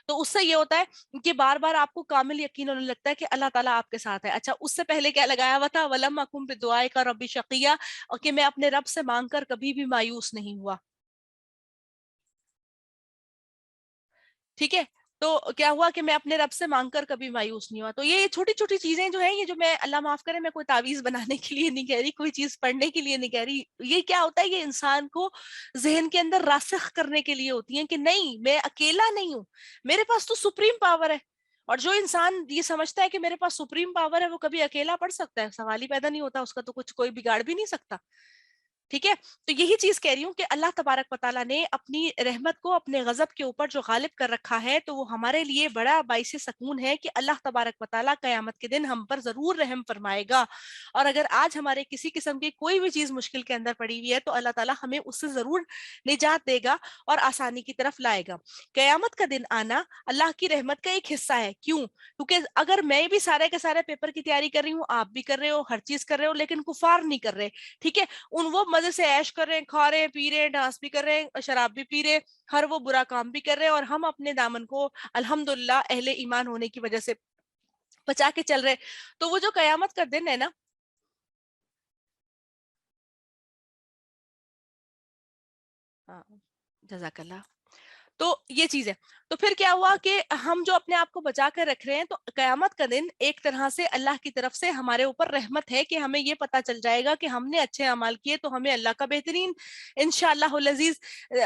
تو اس سے یہ ہوتا ہے کہ بار بار آپ کو کامل یقین ہونے لگتا ہے کہ اللہ تعالیٰ آپ کے ساتھ ہے. اچھا, اس سے پہلے کیا لگایا ہوا تھا, ولم اکن بدعائک ربی شقیہ, اور کہ میں اپنے رب سے مانگ کر کبھی بھی مایوس نہیں ہوا. ٹھیک ہے, تو کیا ہوا کہ میں اپنے رب سے مانگ کر کبھی مایوس نہیں ہوا. تو یہ چھوٹی چھوٹی چیزیں جو ہیں, یہ جو میں اللہ معاف کرے میں کوئی تعویذ بنانے کے لیے نہیں کہہ رہی, کوئی چیز پڑھنے کے لیے نہیں کہہ رہی, یہ کیا ہوتا ہے, یہ انسان کو ذہن کے اندر راسخ کرنے کے لیے ہوتی ہیں کہ نہیں میں اکیلا نہیں ہوں, میرے پاس تو سپریم پاور ہے. اور جو انسان یہ سمجھتا ہے کہ میرے پاس سپریم پاور ہے وہ کبھی اکیلا پڑھ سکتا ہے, سوال ہی پیدا نہیں ہوتا, اس کا تو کچھ کوئی بگاڑ بھی نہیں سکتا. ٹھیک ہے, تو یہی چیز کہہ رہی ہوں کہ اللہ تبارک و تعالیٰ نے اپنی رحمت کو اپنے غضب کے اوپر جو غالب کر رکھا ہے, تو وہ ہمارے لیے بڑا باعث سکون ہے کہ اللہ تبارک و تعالیٰ قیامت کے دن ہم پر ضرور رحم فرمائے گا. اور اگر آج ہمارے کسی قسم کی کوئی بھی چیز مشکل کے اندر پڑی ہوئی ہے تو اللہ تعالیٰ ہمیں اس سے ضرور نجات دے گا اور آسانی کی طرف لائے گا. قیامت کا دن آنا اللہ کی رحمت کا ایک حصہ ہے. کیوں؟ کیونکہ اگر میں بھی سارے کے سارے پیپر کی تیاری کر رہی ہوں, آپ بھی کر رہے ہو, ہر چیز کر رہے ہو, لیکن کفار نہیں کر رہے. ٹھیک ہے, وہ مزے سے عیش کر رہے ہیں, کھا رہے ہیں, پی رہے ہیں, ڈانس بھی کر رہے ہیں, شراب بھی پی رہے, ہر وہ برا کام بھی کر رہے ہیں, اور ہم اپنے دامن کو الحمدللہ اہل ایمان ہونے کی وجہ سے بچا کے چل رہے. تو وہ جو قیامت کا دن ہے نا, جزاک اللہ, تو یہ چیز ہے. تو پھر کیا ہوا کہ ہم جو اپنے آپ کو بچا کر رکھ رہے ہیں, تو قیامت کا دن ایک طرح سے اللہ کی طرف سے ہمارے اوپر رحمت ہے کہ ہمیں یہ پتا چل جائے گا کہ ہم نے اچھے اعمال کیے تو ہمیں اللہ کا بہترین انشاءاللہ العزیز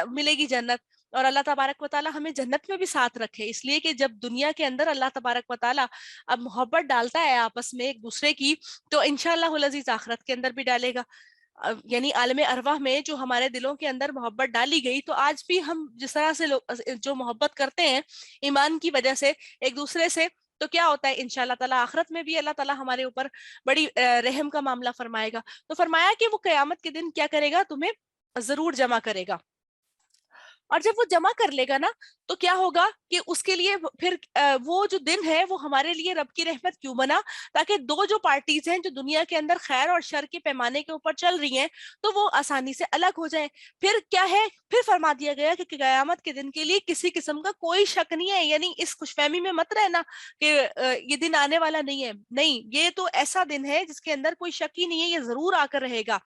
ملے گی جنت. اور اللہ تبارک و تعالیٰ ہمیں جنت میں بھی ساتھ رکھے, اس لیے کہ جب دنیا کے اندر اللہ تبارک و تعالیٰ اب محبت ڈالتا ہے آپس میں ایک دوسرے کی, تو انشاءاللہ العزیز آخرت کے اندر بھی ڈالے گا. یعنی عالم ارواح میں جو ہمارے دلوں کے اندر محبت ڈالی گئی, تو آج بھی ہم جس طرح سے جو محبت کرتے ہیں ایمان کی وجہ سے ایک دوسرے سے, تو کیا ہوتا ہے انشاءاللہ تعالیٰ آخرت میں بھی اللہ تعالیٰ ہمارے اوپر بڑی رحم کا معاملہ فرمائے گا. تو فرمایا کہ وہ قیامت کے دن کیا کرے گا, تمہیں ضرور جمع کرے گا. اور جب وہ جمع کر لے گا نا تو کیا ہوگا کہ اس کے لیے پھر وہ جو دن ہے وہ ہمارے لیے رب کی رحمت کیوں بنا، تاکہ دو جو پارٹیز ہیں جو دنیا کے اندر خیر اور شر کے پیمانے کے اوپر چل رہی ہیں تو وہ آسانی سے الگ ہو جائیں۔ پھر کیا ہے، پھر فرما دیا گیا کہ قیامت کے دن کے لیے کسی قسم کا کوئی شک نہیں ہے، یعنی اس خوش فہمی میں مت رہنا کہ یہ دن آنے والا نہیں ہے، نہیں، یہ تو ایسا دن ہے جس کے اندر کوئی شک ہی نہیں ہے، یہ ضرور آ کر رہے گا۔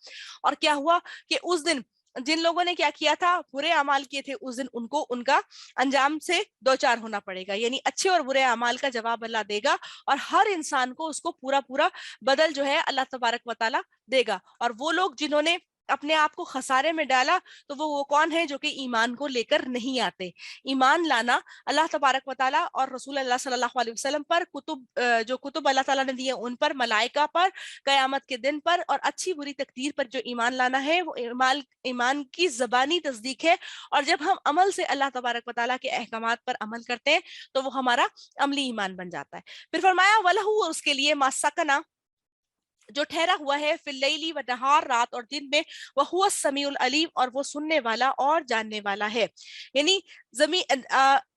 اور کیا ہوا کہ اس دن جن لوگوں نے کیا کیا تھا، برے اعمال کیے تھے، اس دن ان کو ان کا انجام سے دوچار ہونا پڑے گا، یعنی اچھے اور برے اعمال کا جواب اللہ دے گا، اور ہر انسان کو اس کو پورا پورا بدل جو ہے اللہ تبارک و تعالی دے گا۔ اور وہ لوگ جنہوں نے اپنے آپ کو خسارے میں ڈالا تو وہ کون ہے؟ جو کہ ایمان کو لے کر نہیں آتے۔ ایمان لانا اللہ تبارک و تعالی اور رسول اللہ صلی اللہ علیہ وسلم پر، جو کتب اللہ تعالیٰ نے دیے ان پر، ملائکہ پر، قیامت کے دن پر، اور اچھی بری تقدیر پر جو ایمان لانا ہے وہ ایمان کی زبانی تصدیق ہے۔ اور جب ہم عمل سے اللہ تبارک و تعالیٰ کے احکامات پر عمل کرتے ہیں تو وہ ہمارا عملی ایمان بن جاتا ہے۔ پھر فرمایا وَلَهُ، اس کے لیے ما سکنا، جو ٹھہرا ہوا ہے، فی اللیلی و نہار، رات اور دن میں، وَهُوَ السمیع العلیم، اور وہ سننے والا اور جاننے والا ہے۔ یعنی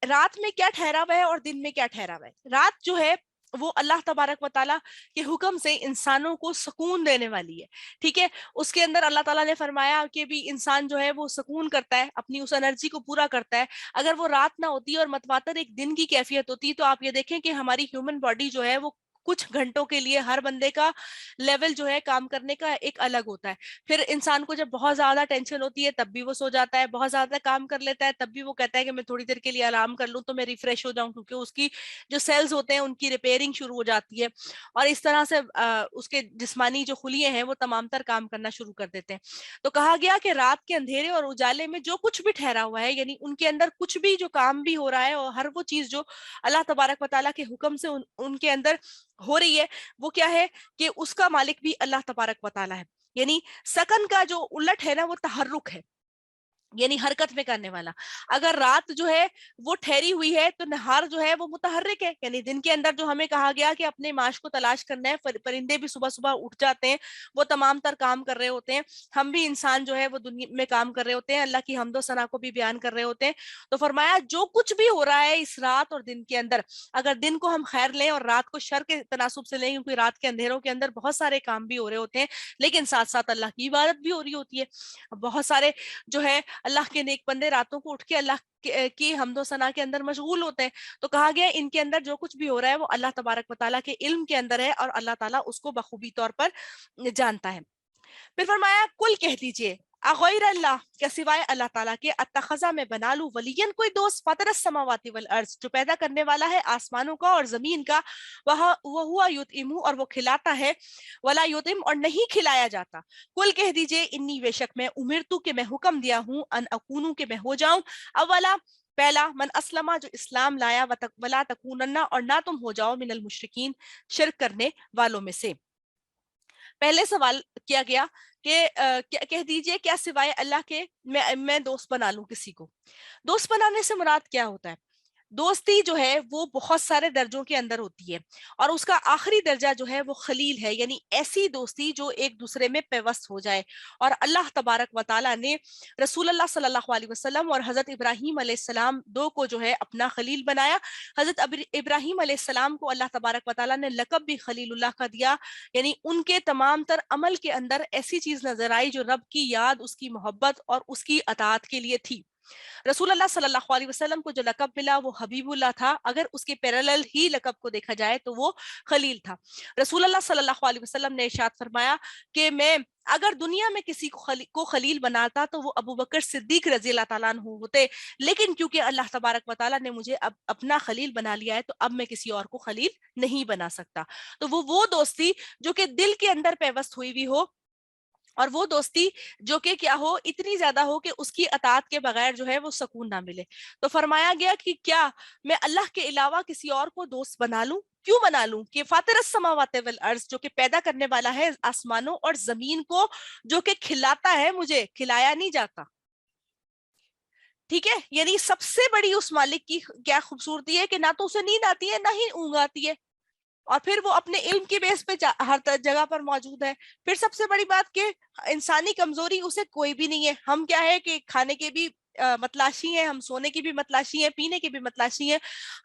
رات میں کیا ٹھہرا ہوا ہے اور دن میں کیا ٹھہرا ہوا ہے؟ رات جو ہے وہ اللہ تبارک و تعالیٰ کے حکم سے انسانوں کو سکون دینے والی ہے، ٹھیک ہے۔ اس کے اندر اللہ تعالیٰ نے فرمایا کہ بھی انسان جو ہے وہ سکون کرتا ہے، اپنی اس انرجی کو پورا کرتا ہے۔ اگر وہ رات نہ ہوتی اور متواتر ایک دن کی کیفیت ہوتی تو آپ یہ دیکھیں کہ ہماری ہیومن باڈی جو ہے وہ کچھ گھنٹوں کے لیے ہر بندے کا لیول جو ہے کام کرنے کا ایک الگ ہوتا ہے۔ پھر انسان کو جب بہت زیادہ ٹینشن ہوتی ہے تب بھی وہ سو جاتا ہے، بہت زیادہ کام کر لیتا ہے تب بھی وہ کہتا ہے کہ میں تھوڑی دیر کے لیے آرام کر لوں تو میں ریفریش ہو جاؤں، کیونکہ اس کی جو سیلز ہوتے ہیں ان کی ریپیئرنگ شروع ہو جاتی ہے، اور اس طرح سے اس کے جسمانی جو خلیے ہیں وہ تمام تر کام کرنا شروع کر دیتے ہیں۔ تو کہا گیا کہ رات کے اندھیرے اور اجالے میں جو کچھ بھی ٹھہرا ہوا ہے، یعنی ان کے اندر کچھ بھی جو کام بھی ہو رہا ہے، اور ہر وہ چیز جو اللہ تبارک و تعالیٰ کے حکم سے ان کے اندر ہو رہی ہے، وہ کیا ہے کہ اس کا مالک بھی اللہ تبارک و تعالیٰ ہے۔ یعنی سکن کا جو الٹ ہے نا وہ تحرک ہے، یعنی حرکت میں کرنے والا۔ اگر رات جو ہے وہ ٹھہری ہوئی ہے تو نہار جو ہے وہ متحرک ہے، یعنی دن کے اندر جو ہمیں کہا گیا کہ اپنے معاش کو تلاش کرنا ہے، پرندے بھی صبح صبح اٹھ جاتے ہیں، وہ تمام تر کام کر رہے ہوتے ہیں، ہم بھی انسان جو ہے وہ دنیا میں کام کر رہے ہوتے ہیں، اللہ کی حمد و ثنا کو بھی بیان کر رہے ہوتے ہیں۔ تو فرمایا جو کچھ بھی ہو رہا ہے اس رات اور دن کے اندر، اگر دن کو ہم خیر لیں اور رات کو شر کے تناسب سے لیں، کیونکہ رات کے اندھیروں کے اندر بہت سارے کام بھی ہو رہے ہوتے ہیں لیکن ساتھ ساتھ اللہ کی عبادت بھی ہو رہی ہوتی ہے۔ بہت سارے جو ہے اللہ کے نیک بندے راتوں کو اٹھ کے اللہ کی حمد و ثنا کے اندر مشغول ہوتے ہیں۔ تو کہا گیا ان کے اندر جو کچھ بھی ہو رہا ہے وہ اللہ تبارک و تعالیٰ کے علم کے اندر ہے، اور اللہ تعالیٰ اس کو بخوبی طور پر جانتا ہے۔ پھر فرمایا کل کہہ دیجئے، اغیر اللہ، کیا سوائے اللہ تعالیٰ کے، اتخذا میں بنا لوں، ولین کوئی دوست، فاطر السماوات والارض، جو پیدا کرنے والا ہے آسمانوں کا اور زمین کا، وہو یطعم، اور وہ کھلاتا ہے، ولا یطعم، اور نہیں کھلایا جاتا۔ کل کہہ دیجئے انی، بے شک میں، امرتو، کہ میں حکم دیا ہوں، ان اکونو، کہ میں ہو جاؤں، اولا، پہلا، من اسلم، جو اسلام لایا، ولا تکونن، اور نہ تم ہو جاؤ، من المشرکین، شرک کرنے والوں میں سے۔ پہلے سوال کیا گیا کہ کہہ دیجئے کیا سوائے اللہ کے میں دوست بنا لوں کسی کو۔ دوست بنانے سے مراد کیا ہوتا ہے؟ دوستی جو ہے وہ بہت سارے درجوں کے اندر ہوتی ہے، اور اس کا آخری درجہ جو ہے وہ خلیل ہے، یعنی ایسی دوستی جو ایک دوسرے میں پیوست ہو جائے۔ اور اللہ تبارک و تعالیٰ نے رسول اللہ صلی اللہ علیہ وسلم اور حضرت ابراہیم علیہ السلام دو کو جو ہے اپنا خلیل بنایا۔ حضرت ابراہیم علیہ السلام کو اللہ تبارک و تعالیٰ نے لقب بھی خلیل اللہ کا دیا، یعنی ان کے تمام تر عمل کے اندر ایسی چیز نظر آئی جو رب کی یاد، اس کی محبت اور اس کی اطاعت کے لیے تھی۔ رسول اللہ صلی اللہ علیہ وسلم کو جو لقب ملا وہ حبیب اللہ تھا، اگر اس کے پیرالل ہی لقب کو دیکھا جائے تو وہ خلیل تھا۔ رسول اللہ صلی اللہ علیہ وسلم نے ارشاد فرمایا کہ میں اگر دنیا میں کسی کو خلیل بناتا تو وہ ابو بکر صدیق رضی اللہ تعالیٰ عنہ ہوتے، لیکن کیونکہ اللہ تبارک و تعالیٰ نے مجھے اب اپنا خلیل بنا لیا ہے تو اب میں کسی اور کو خلیل نہیں بنا سکتا۔ تو وہ دوستی جو کہ دل کے اندر پیوست ہوئی ہوئی ہو، اور وہ دوستی جو کہ کیا ہو، اتنی زیادہ ہو کہ اس کی اطاعت کے بغیر جو ہے وہ سکون نہ ملے۔ تو فرمایا گیا کہ کیا میں اللہ کے علاوہ کسی اور کو دوست بنا لوں؟ کیوں بنا لوں؟ کہ فاطر السماوات والارض، جو کہ پیدا کرنے والا ہے آسمانوں اور زمین کو، جو کہ کھلاتا ہے، مجھے کھلایا نہیں جاتا، ٹھیک ہے۔ یعنی سب سے بڑی اس مالک کی کیا خوبصورتی ہے کہ نہ تو اسے نیند آتی ہے نہ ہی اونگ آتی ہے، اور پھر وہ اپنے علم کی بیس پہ ہر جگہ پر موجود ہے۔ پھر سب سے بڑی بات کہ انسانی کمزوری اسے کوئی بھی نہیں ہے۔ ہم کیا ہے کہ کھانے کے بھی متلاشی ہیں, ہم سونے کی بھی متلاشی ہیں, پینے کی بھی متلاشی ہیں,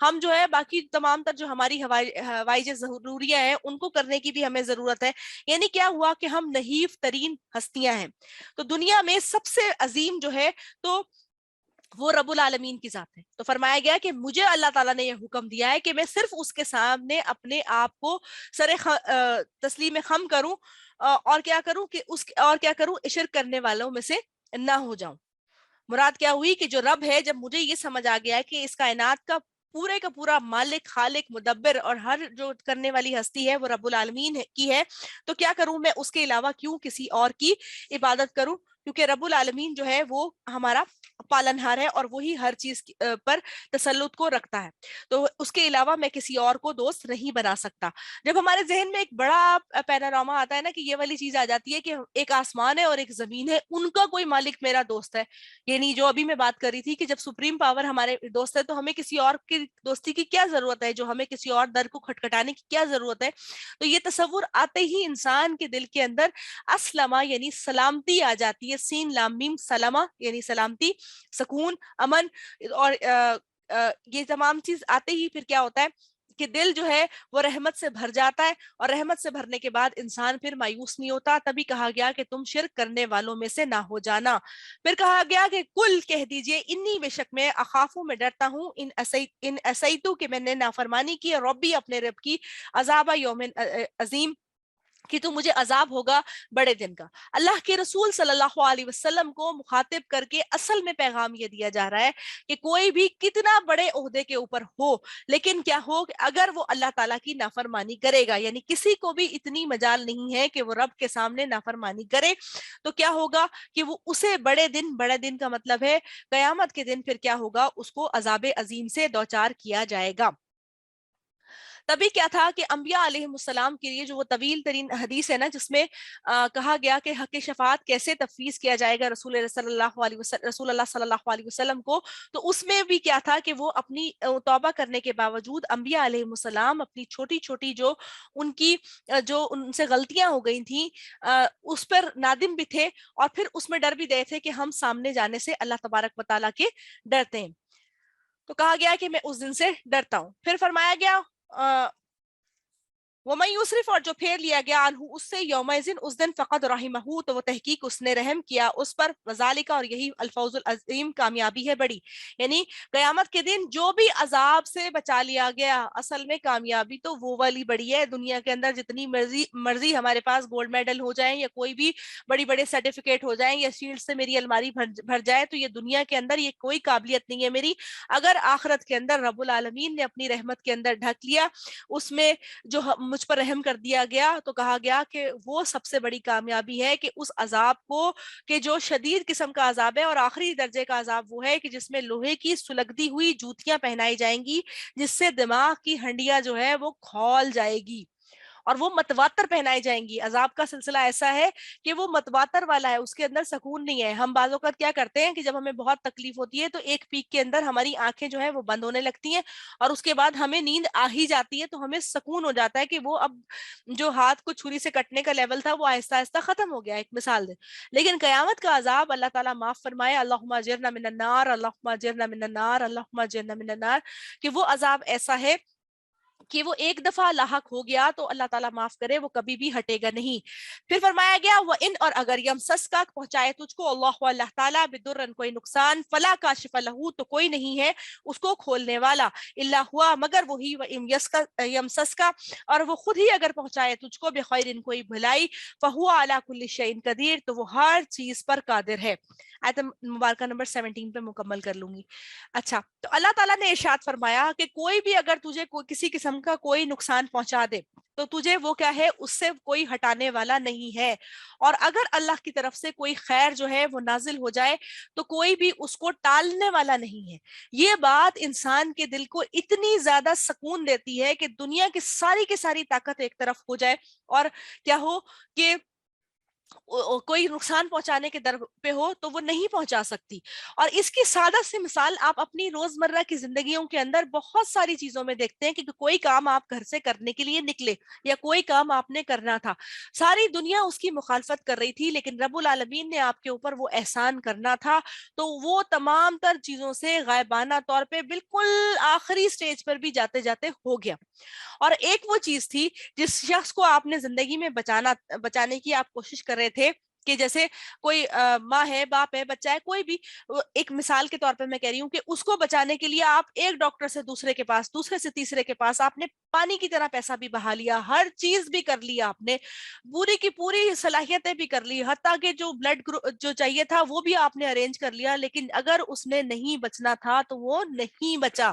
ہم جو ہے باقی تمام تر جو ہماری ہوائج ضروریاں ہیں ان کو کرنے کی بھی ہمیں ضرورت ہے. یعنی کیا ہوا کہ ہم نحیف ترین ہستیاں ہیں. تو دنیا میں سب سے عظیم جو ہے تو وہ رب العالمین کی ذات ہے. تو فرمایا گیا کہ مجھے اللہ تعالیٰ نے یہ حکم دیا ہے کہ میں صرف اس کے سامنے اپنے آپ کو تسلیم خم کروں, اور کیا کروں کہ شرک کرنے والوں میں سے نہ ہو جاؤں. مراد کیا ہوئی کہ جو رب ہے, جب مجھے یہ سمجھ آ گیا کہ اس کائنات کا پورے کا پورا مالک, خالق, مدبر اور ہر جو کرنے والی ہستی ہے وہ رب العالمین کی ہے, تو کیا کروں میں اس کے علاوہ کیوں کسی اور کی عبادت کروں, کیونکہ رب العالمین جو ہے وہ ہمارا پالنہار ہے اور وہی ہر چیز پر تسلط کو رکھتا ہے. تو اس کے علاوہ میں کسی اور کو دوست نہیں بنا سکتا. جب ہمارے ذہن میں ایک بڑا پینوراما آتا ہے نا کہ یہ والی چیز آ جاتی ہے کہ ایک آسمان ہے اور ایک زمین ہے, ان کا کوئی مالک میرا دوست ہے, یعنی جو ابھی میں بات کر رہی تھی کہ جب سپریم پاور ہمارے دوست ہے تو ہمیں کسی اور کی دوستی کی کیا ضرورت ہے, جو ہمیں کسی اور در کو کھٹکھٹانے کی کیا ضرورت ہے. تو یہ تصور آتے ہی انسان کے دل کے اندر اسلمہ یعنی سلامتی آ جاتی ہے. سین لام میم سلامہ یعنی سلامتی, سکون, امن, اور یہ تمام چیز آتے ہی پھر کیا ہوتا ہے کہ دل جو ہے وہ رحمت سے بھر جاتا ہے, اور رحمت سے بھرنے کے بعد انسان پھر مایوس نہیں ہوتا. تبھی کہا گیا کہ تم شرک کرنے والوں میں سے نہ ہو جانا. پھر کہا گیا کہ کل کہہ دیجئے انی بے شک میں اخافو میں ڈرتا ہوں ان اسیتو کہ میں نے نافرمانی کی, ربی اپنے رب کی, عذاب یوم عظیم کہ تو مجھے عذاب ہوگا بڑے دن کا. اللہ کے رسول صلی اللہ علیہ وسلم کو مخاطب کر کے اصل میں پیغام یہ دیا جا رہا ہے کہ کوئی بھی کتنا بڑے عہدے کے اوپر ہو, لیکن کیا ہو کہ اگر وہ اللہ تعالیٰ کی نافرمانی کرے گا, یعنی کسی کو بھی اتنی مجال نہیں ہے کہ وہ رب کے سامنے نافرمانی کرے, تو کیا ہوگا کہ وہ اسے بڑے دن کا مطلب ہے قیامت کے دن, پھر کیا ہوگا اس کو عذاب عظیم سے دوچار کیا جائے گا. تبھی کیا تھا کہ انبیاء علیہ السلام کے لیے جو وہ طویل ترین حدیث ہے نا جس میں کہا گیا کہ حق شفاعت کیسے تفویض کیا جائے گا رسول اللہ صلی اللہ علیہ وسلم کو, تو اس میں بھی کیا تھا کہ وہ اپنی توبہ کرنے کے باوجود انبیاء علیہ السلام اپنی چھوٹی چھوٹی جو ان سے غلطیاں ہو گئی تھیں اس پر نادم بھی تھے, اور پھر اس میں ڈر بھی گئے تھے کہ ہم سامنے جانے سے اللہ تبارک و تعالیٰ کے ڈرتے ہیں. تو کہا گیا کہ میں اس دن سے ڈرتا ہوں. پھر فرمایا گیا وَمَن يُسْرِفْ اور جو پھیر لیا گیا عنہ اس سے یومئذ اس دن فقد رحمہ تو وہ تحقیق اس نے رحم کیا اس پر, وذالک اور یہی الفوز العظیم کامیابی ہے بڑی. یعنی قیامت کے دن جو بھی عذاب سے بچا لیا گیا, اصل میں کامیابی تو وہ والی بڑی ہے. دنیا کے اندر جتنی مرضی ہمارے پاس گولڈ میڈل ہو جائیں یا کوئی بھی بڑے سرٹیفکیٹ ہو جائیں یا شیلڈ سے میری الماری بھر جائے, تو یہ دنیا کے اندر یہ کوئی قابلیت نہیں ہے میری. اگر آخرت کے اندر رب العالمین نے اپنی رحمت کے اندر ڈھک لیا, اس میں جو مجھ پر رحم کر دیا گیا, تو کہا گیا کہ وہ سب سے بڑی کامیابی ہے کہ اس عذاب کو, کہ جو شدید قسم کا عذاب ہے اور آخری درجے کا عذاب وہ ہے کہ جس میں لوہے کی سلگتی ہوئی جوتیاں پہنائی جائیں گی, جس سے دماغ کی ہنڈیاں جو ہے وہ کھول جائے گی, اور وہ متواتر پہنائی جائیں گی. عذاب کا سلسلہ ایسا ہے کہ وہ متواتر والا ہے, اس کے اندر سکون نہیں ہے. ہم بعض اوقات کیا کرتے ہیں کہ جب ہمیں بہت تکلیف ہوتی ہے تو ایک پیک کے اندر ہماری آنکھیں جو ہے وہ بند ہونے لگتی ہیں, اور اس کے بعد ہمیں نیند آ ہی جاتی ہے, تو ہمیں سکون ہو جاتا ہے کہ وہ اب جو ہاتھ کو چھری سے کٹنے کا لیول تھا وہ آہستہ آہستہ ختم ہو گیا. ایک مثال دے. لیکن قیامت کا عذاب اللہ تعالیٰ معاف فرمائے, اللہم اجرنا من النار, اللہم اجرنا من النار, اللہم اجرنا من النار, کہ وہ عذاب ایسا ہے کہ وہ ایک دفعہ لاحق ہو گیا تو اللہ تعالیٰ معاف کرے, وہ کبھی بھی ہٹے گا نہیں. پھر فرمایا گیا وَإِنْ اور اگر یمسس کا پہنچائے تجھ کو اللہ تعالیٰ بدرن کوئی نقصان, فلا کاشف لہو تو کوئی نہیں ہے اس کو کھولنے والا, الا ہوا مگر وہی, یمسس کا اور وہ خود ہی اگر پہنچائے تجھ کو بخیر کوئی بھلائی, فہو علی کل شیء قدیر تو وہ ہر چیز پر قادر ہے. آیت مبارکہ نمبر 17 پہ مکمل کر لوں گی. اچھا, تو اللہ تعالیٰ نے ارشاد فرمایا کہ کوئی بھی اگر تجھے کسی قسم کا کوئی نقصان پہنچا دے تو تجھے وہ کیا ہے, اس سے کوئی ہٹانے والا نہیں ہے, اور اگر اللہ کی طرف سے کوئی خیر جو ہے وہ نازل ہو جائے تو کوئی بھی اس کو ٹالنے والا نہیں ہے. یہ بات انسان کے دل کو اتنی زیادہ سکون دیتی ہے کہ دنیا کی ساری طاقت ایک طرف ہو جائے, اور کیا ہو کہ کوئی نقصان پہنچانے کے در پہ ہو تو وہ نہیں پہنچا سکتی. اور اس کی سادہ سی مثال آپ اپنی روزمرہ کی زندگیوں کے اندر بہت ساری چیزوں میں دیکھتے ہیں کہ کوئی کام آپ گھر سے کرنے کے لیے نکلے یا کوئی کام آپ نے کرنا تھا, ساری دنیا اس کی مخالفت کر رہی تھی, لیکن رب العالمین نے آپ کے اوپر وہ احسان کرنا تھا تو وہ تمام تر چیزوں سے غائبانہ طور پہ بالکل آخری سٹیج پر بھی جاتے جاتے ہو گیا. اور ایک وہ چیز تھی جس شخص کو آپ نے زندگی میں بچانے کی آپ کوشش کر رہے تھے, کہ جیسے کوئی ماں ہے, باپ ہے, بچہ ہے, کوئی بھی, ایک مثال کے طور پر میں کہہ رہی ہوں کہ اس کو بچانے کے لیے آپ ایک ڈاکٹر سے دوسرے کے پاس, دوسرے سے تیسرے کے پاس, آپ نے پانی کی طرح پیسہ بھی بہا لیا, ہر چیز بھی کر لیا, آپ نے پوری کی پوری صلاحیتیں بھی کر لی, حتیٰ کہ جو بلڈ جو چاہیے تھا وہ بھی آپ نے ارینج کر لیا, لیکن اگر اس نے نہیں بچنا تھا تو وہ نہیں بچا.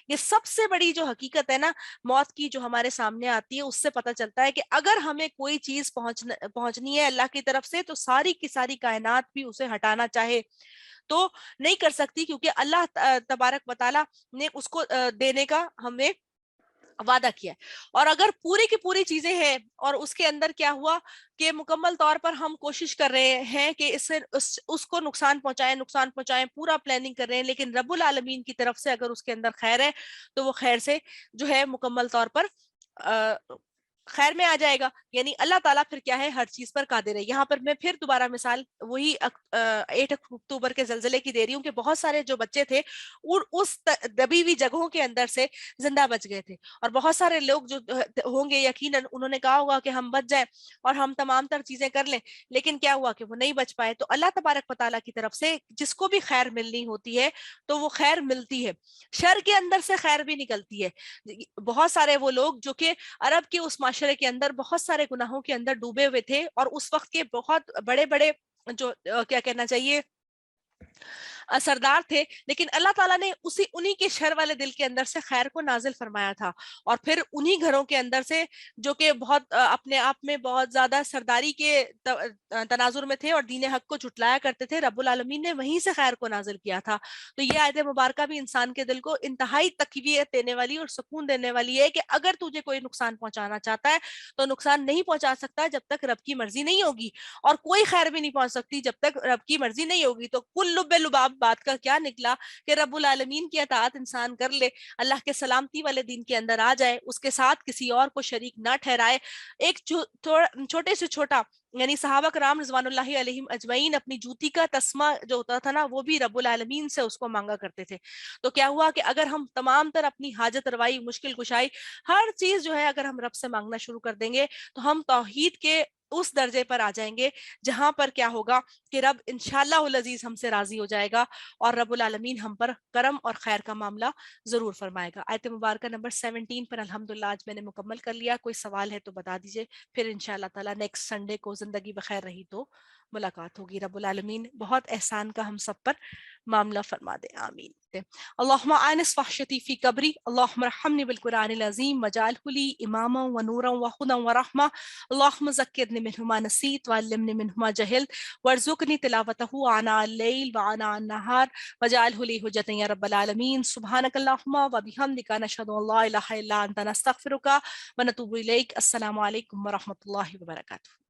یہ سب سے بڑی جو حقیقت ہے نا موت کی, جو ہمارے سامنے آتی ہے, اس سے پتہ چلتا ہے کہ اگر ہمیں کوئی چیز پہنچنی ہے اللہ کی طرف سے تو ساری کی ساری کائنات بھی اسے ہٹانا چاہے تو نہیں کر سکتی, کیونکہ اللہ تبارک و تعالی نے اس کو دینے کا ہمیں وعدہ کیا ہے. اور اگر پوری کی پوری چیزیں ہیں اور اس کے اندر کیا ہوا کہ مکمل طور پر ہم کوشش کر رہے ہیں کہ اس کو نقصان پہنچائیں, پورا پلاننگ کر رہے ہیں, لیکن رب العالمین کی طرف سے اگر اس کے اندر خیر ہے تو وہ خیر سے جو ہے مکمل طور پر خیر میں آ جائے گا. یعنی اللہ تعالیٰ پھر کیا ہے, ہر چیز پر قادر ہے. یہاں پر میں پھر دوبارہ مثال وہی 8 اکتوبر کے زلزلے کی دے رہی ہوں کہ بہت سارے جو بچے تھے اس دبی ہوئی جگہوں کے اندر سے زندہ بچ گئے تھے, اور بہت سارے لوگ جو ہوں گے یقیناً انہوں نے کہا ہوگا کہ ہم بچ جائیں اور ہم تمام تر چیزیں کر لیں, لیکن کیا ہوا کہ وہ نہیں بچ پائے. تو اللہ تبارک و تعالیٰ کی طرف سے جس کو بھی خیر ملنی ہوتی ہے تو وہ خیر ملتی ہے, شر کے اندر سے خیر بھی نکلتی ہے. بہت سارے وہ لوگ جو کہ عرب کے اس معاشرے کے اندر بہت سارے گناہوں کے اندر ڈوبے ہوئے تھے, اور اس وقت کے بہت بڑے بڑے جو کیا کہنا چاہیے سردار تھے, لیکن اللہ تعالیٰ نے انہی کے شر والے دل کے اندر سے خیر کو نازل فرمایا تھا. اور پھر انہی گھروں کے اندر سے جو کہ بہت اپنے آپ میں بہت زیادہ سرداری کے تناظر میں تھے اور دین حق کو جھٹلایا کرتے تھے, رب العالمین نے وہیں سے خیر کو نازل کیا تھا. تو یہ آیت مبارکہ بھی انسان کے دل کو انتہائی تقویت دینے والی اور سکون دینے والی ہے کہ اگر تجھے کوئی نقصان پہنچانا چاہتا ہے تو نقصان نہیں پہنچا سکتا جب تک رب کی مرضی نہیں ہوگی, اور کوئی خیر بھی نہیں پہنچ سکتی جب تک رب کی مرضی نہیں ہوگی. تو کل لب لباب بات کا کیا نکلا کہ رب العالمین کی اطاعت انسان کر لے, اللہ کے سلامتی والے دین کے اندر آ جائے, اس کے ساتھ کسی اور کو شریک نہ ٹھہرائے. ایک چھوٹے سے چھوٹا یعنی صحابہ کرام رضوان اللہ علیہم اجمعین اپنی جوتی کا تسمہ جو ہوتا تھا نا وہ بھی رب العالمین سے اس کو مانگا کرتے تھے. تو کیا ہوا کہ اگر ہم تمام تر اپنی حاجت روائی, مشکل کشائی, ہر چیز جو ہے اگر ہم رب سے مانگنا شروع کر دیں گے تو ہم توحید کے اس درجے پر آ جائیں گے جہاں پر کیا ہوگا کہ رب انشاءاللہ العزیز ہم سے راضی ہو جائے گا اور رب العالمین ہم پر کرم اور خیر کا معاملہ ضرور فرمائے گا. آیت مبارکہ نمبر 17 پر الحمدللہ آج میں نے مکمل کر لیا. کوئی سوال ہے تو بتا دیجئے, پھر انشاءاللہ تعالی نیکسٹ سنڈے کو زندگی بخیر رہی تو ملاقات ہوگی. رب العالمین بہت احسان کا ہم سب پر معاملہ فرما دے, آمین. اللہم آنس وحشتی فی قبری, اللہم ارحمنی بالقرآن العظیم وجعلہ لی اماما ونورا وہدا ورحمہ, اللہم ذکرنی منہ ما نسیت وعلمنی منہ ما جہلت وارزقنی تلاوتہ آناء اللیل وآناء النہار وجعلہ لی حجتا یا رب العالمین. سبحانک اللہم وبحمدک نشہد ان لا الہ الا انت نستغفرک ونتوب الیک. السلام علیکم ورحمۃ اللہ وبرکاتہ.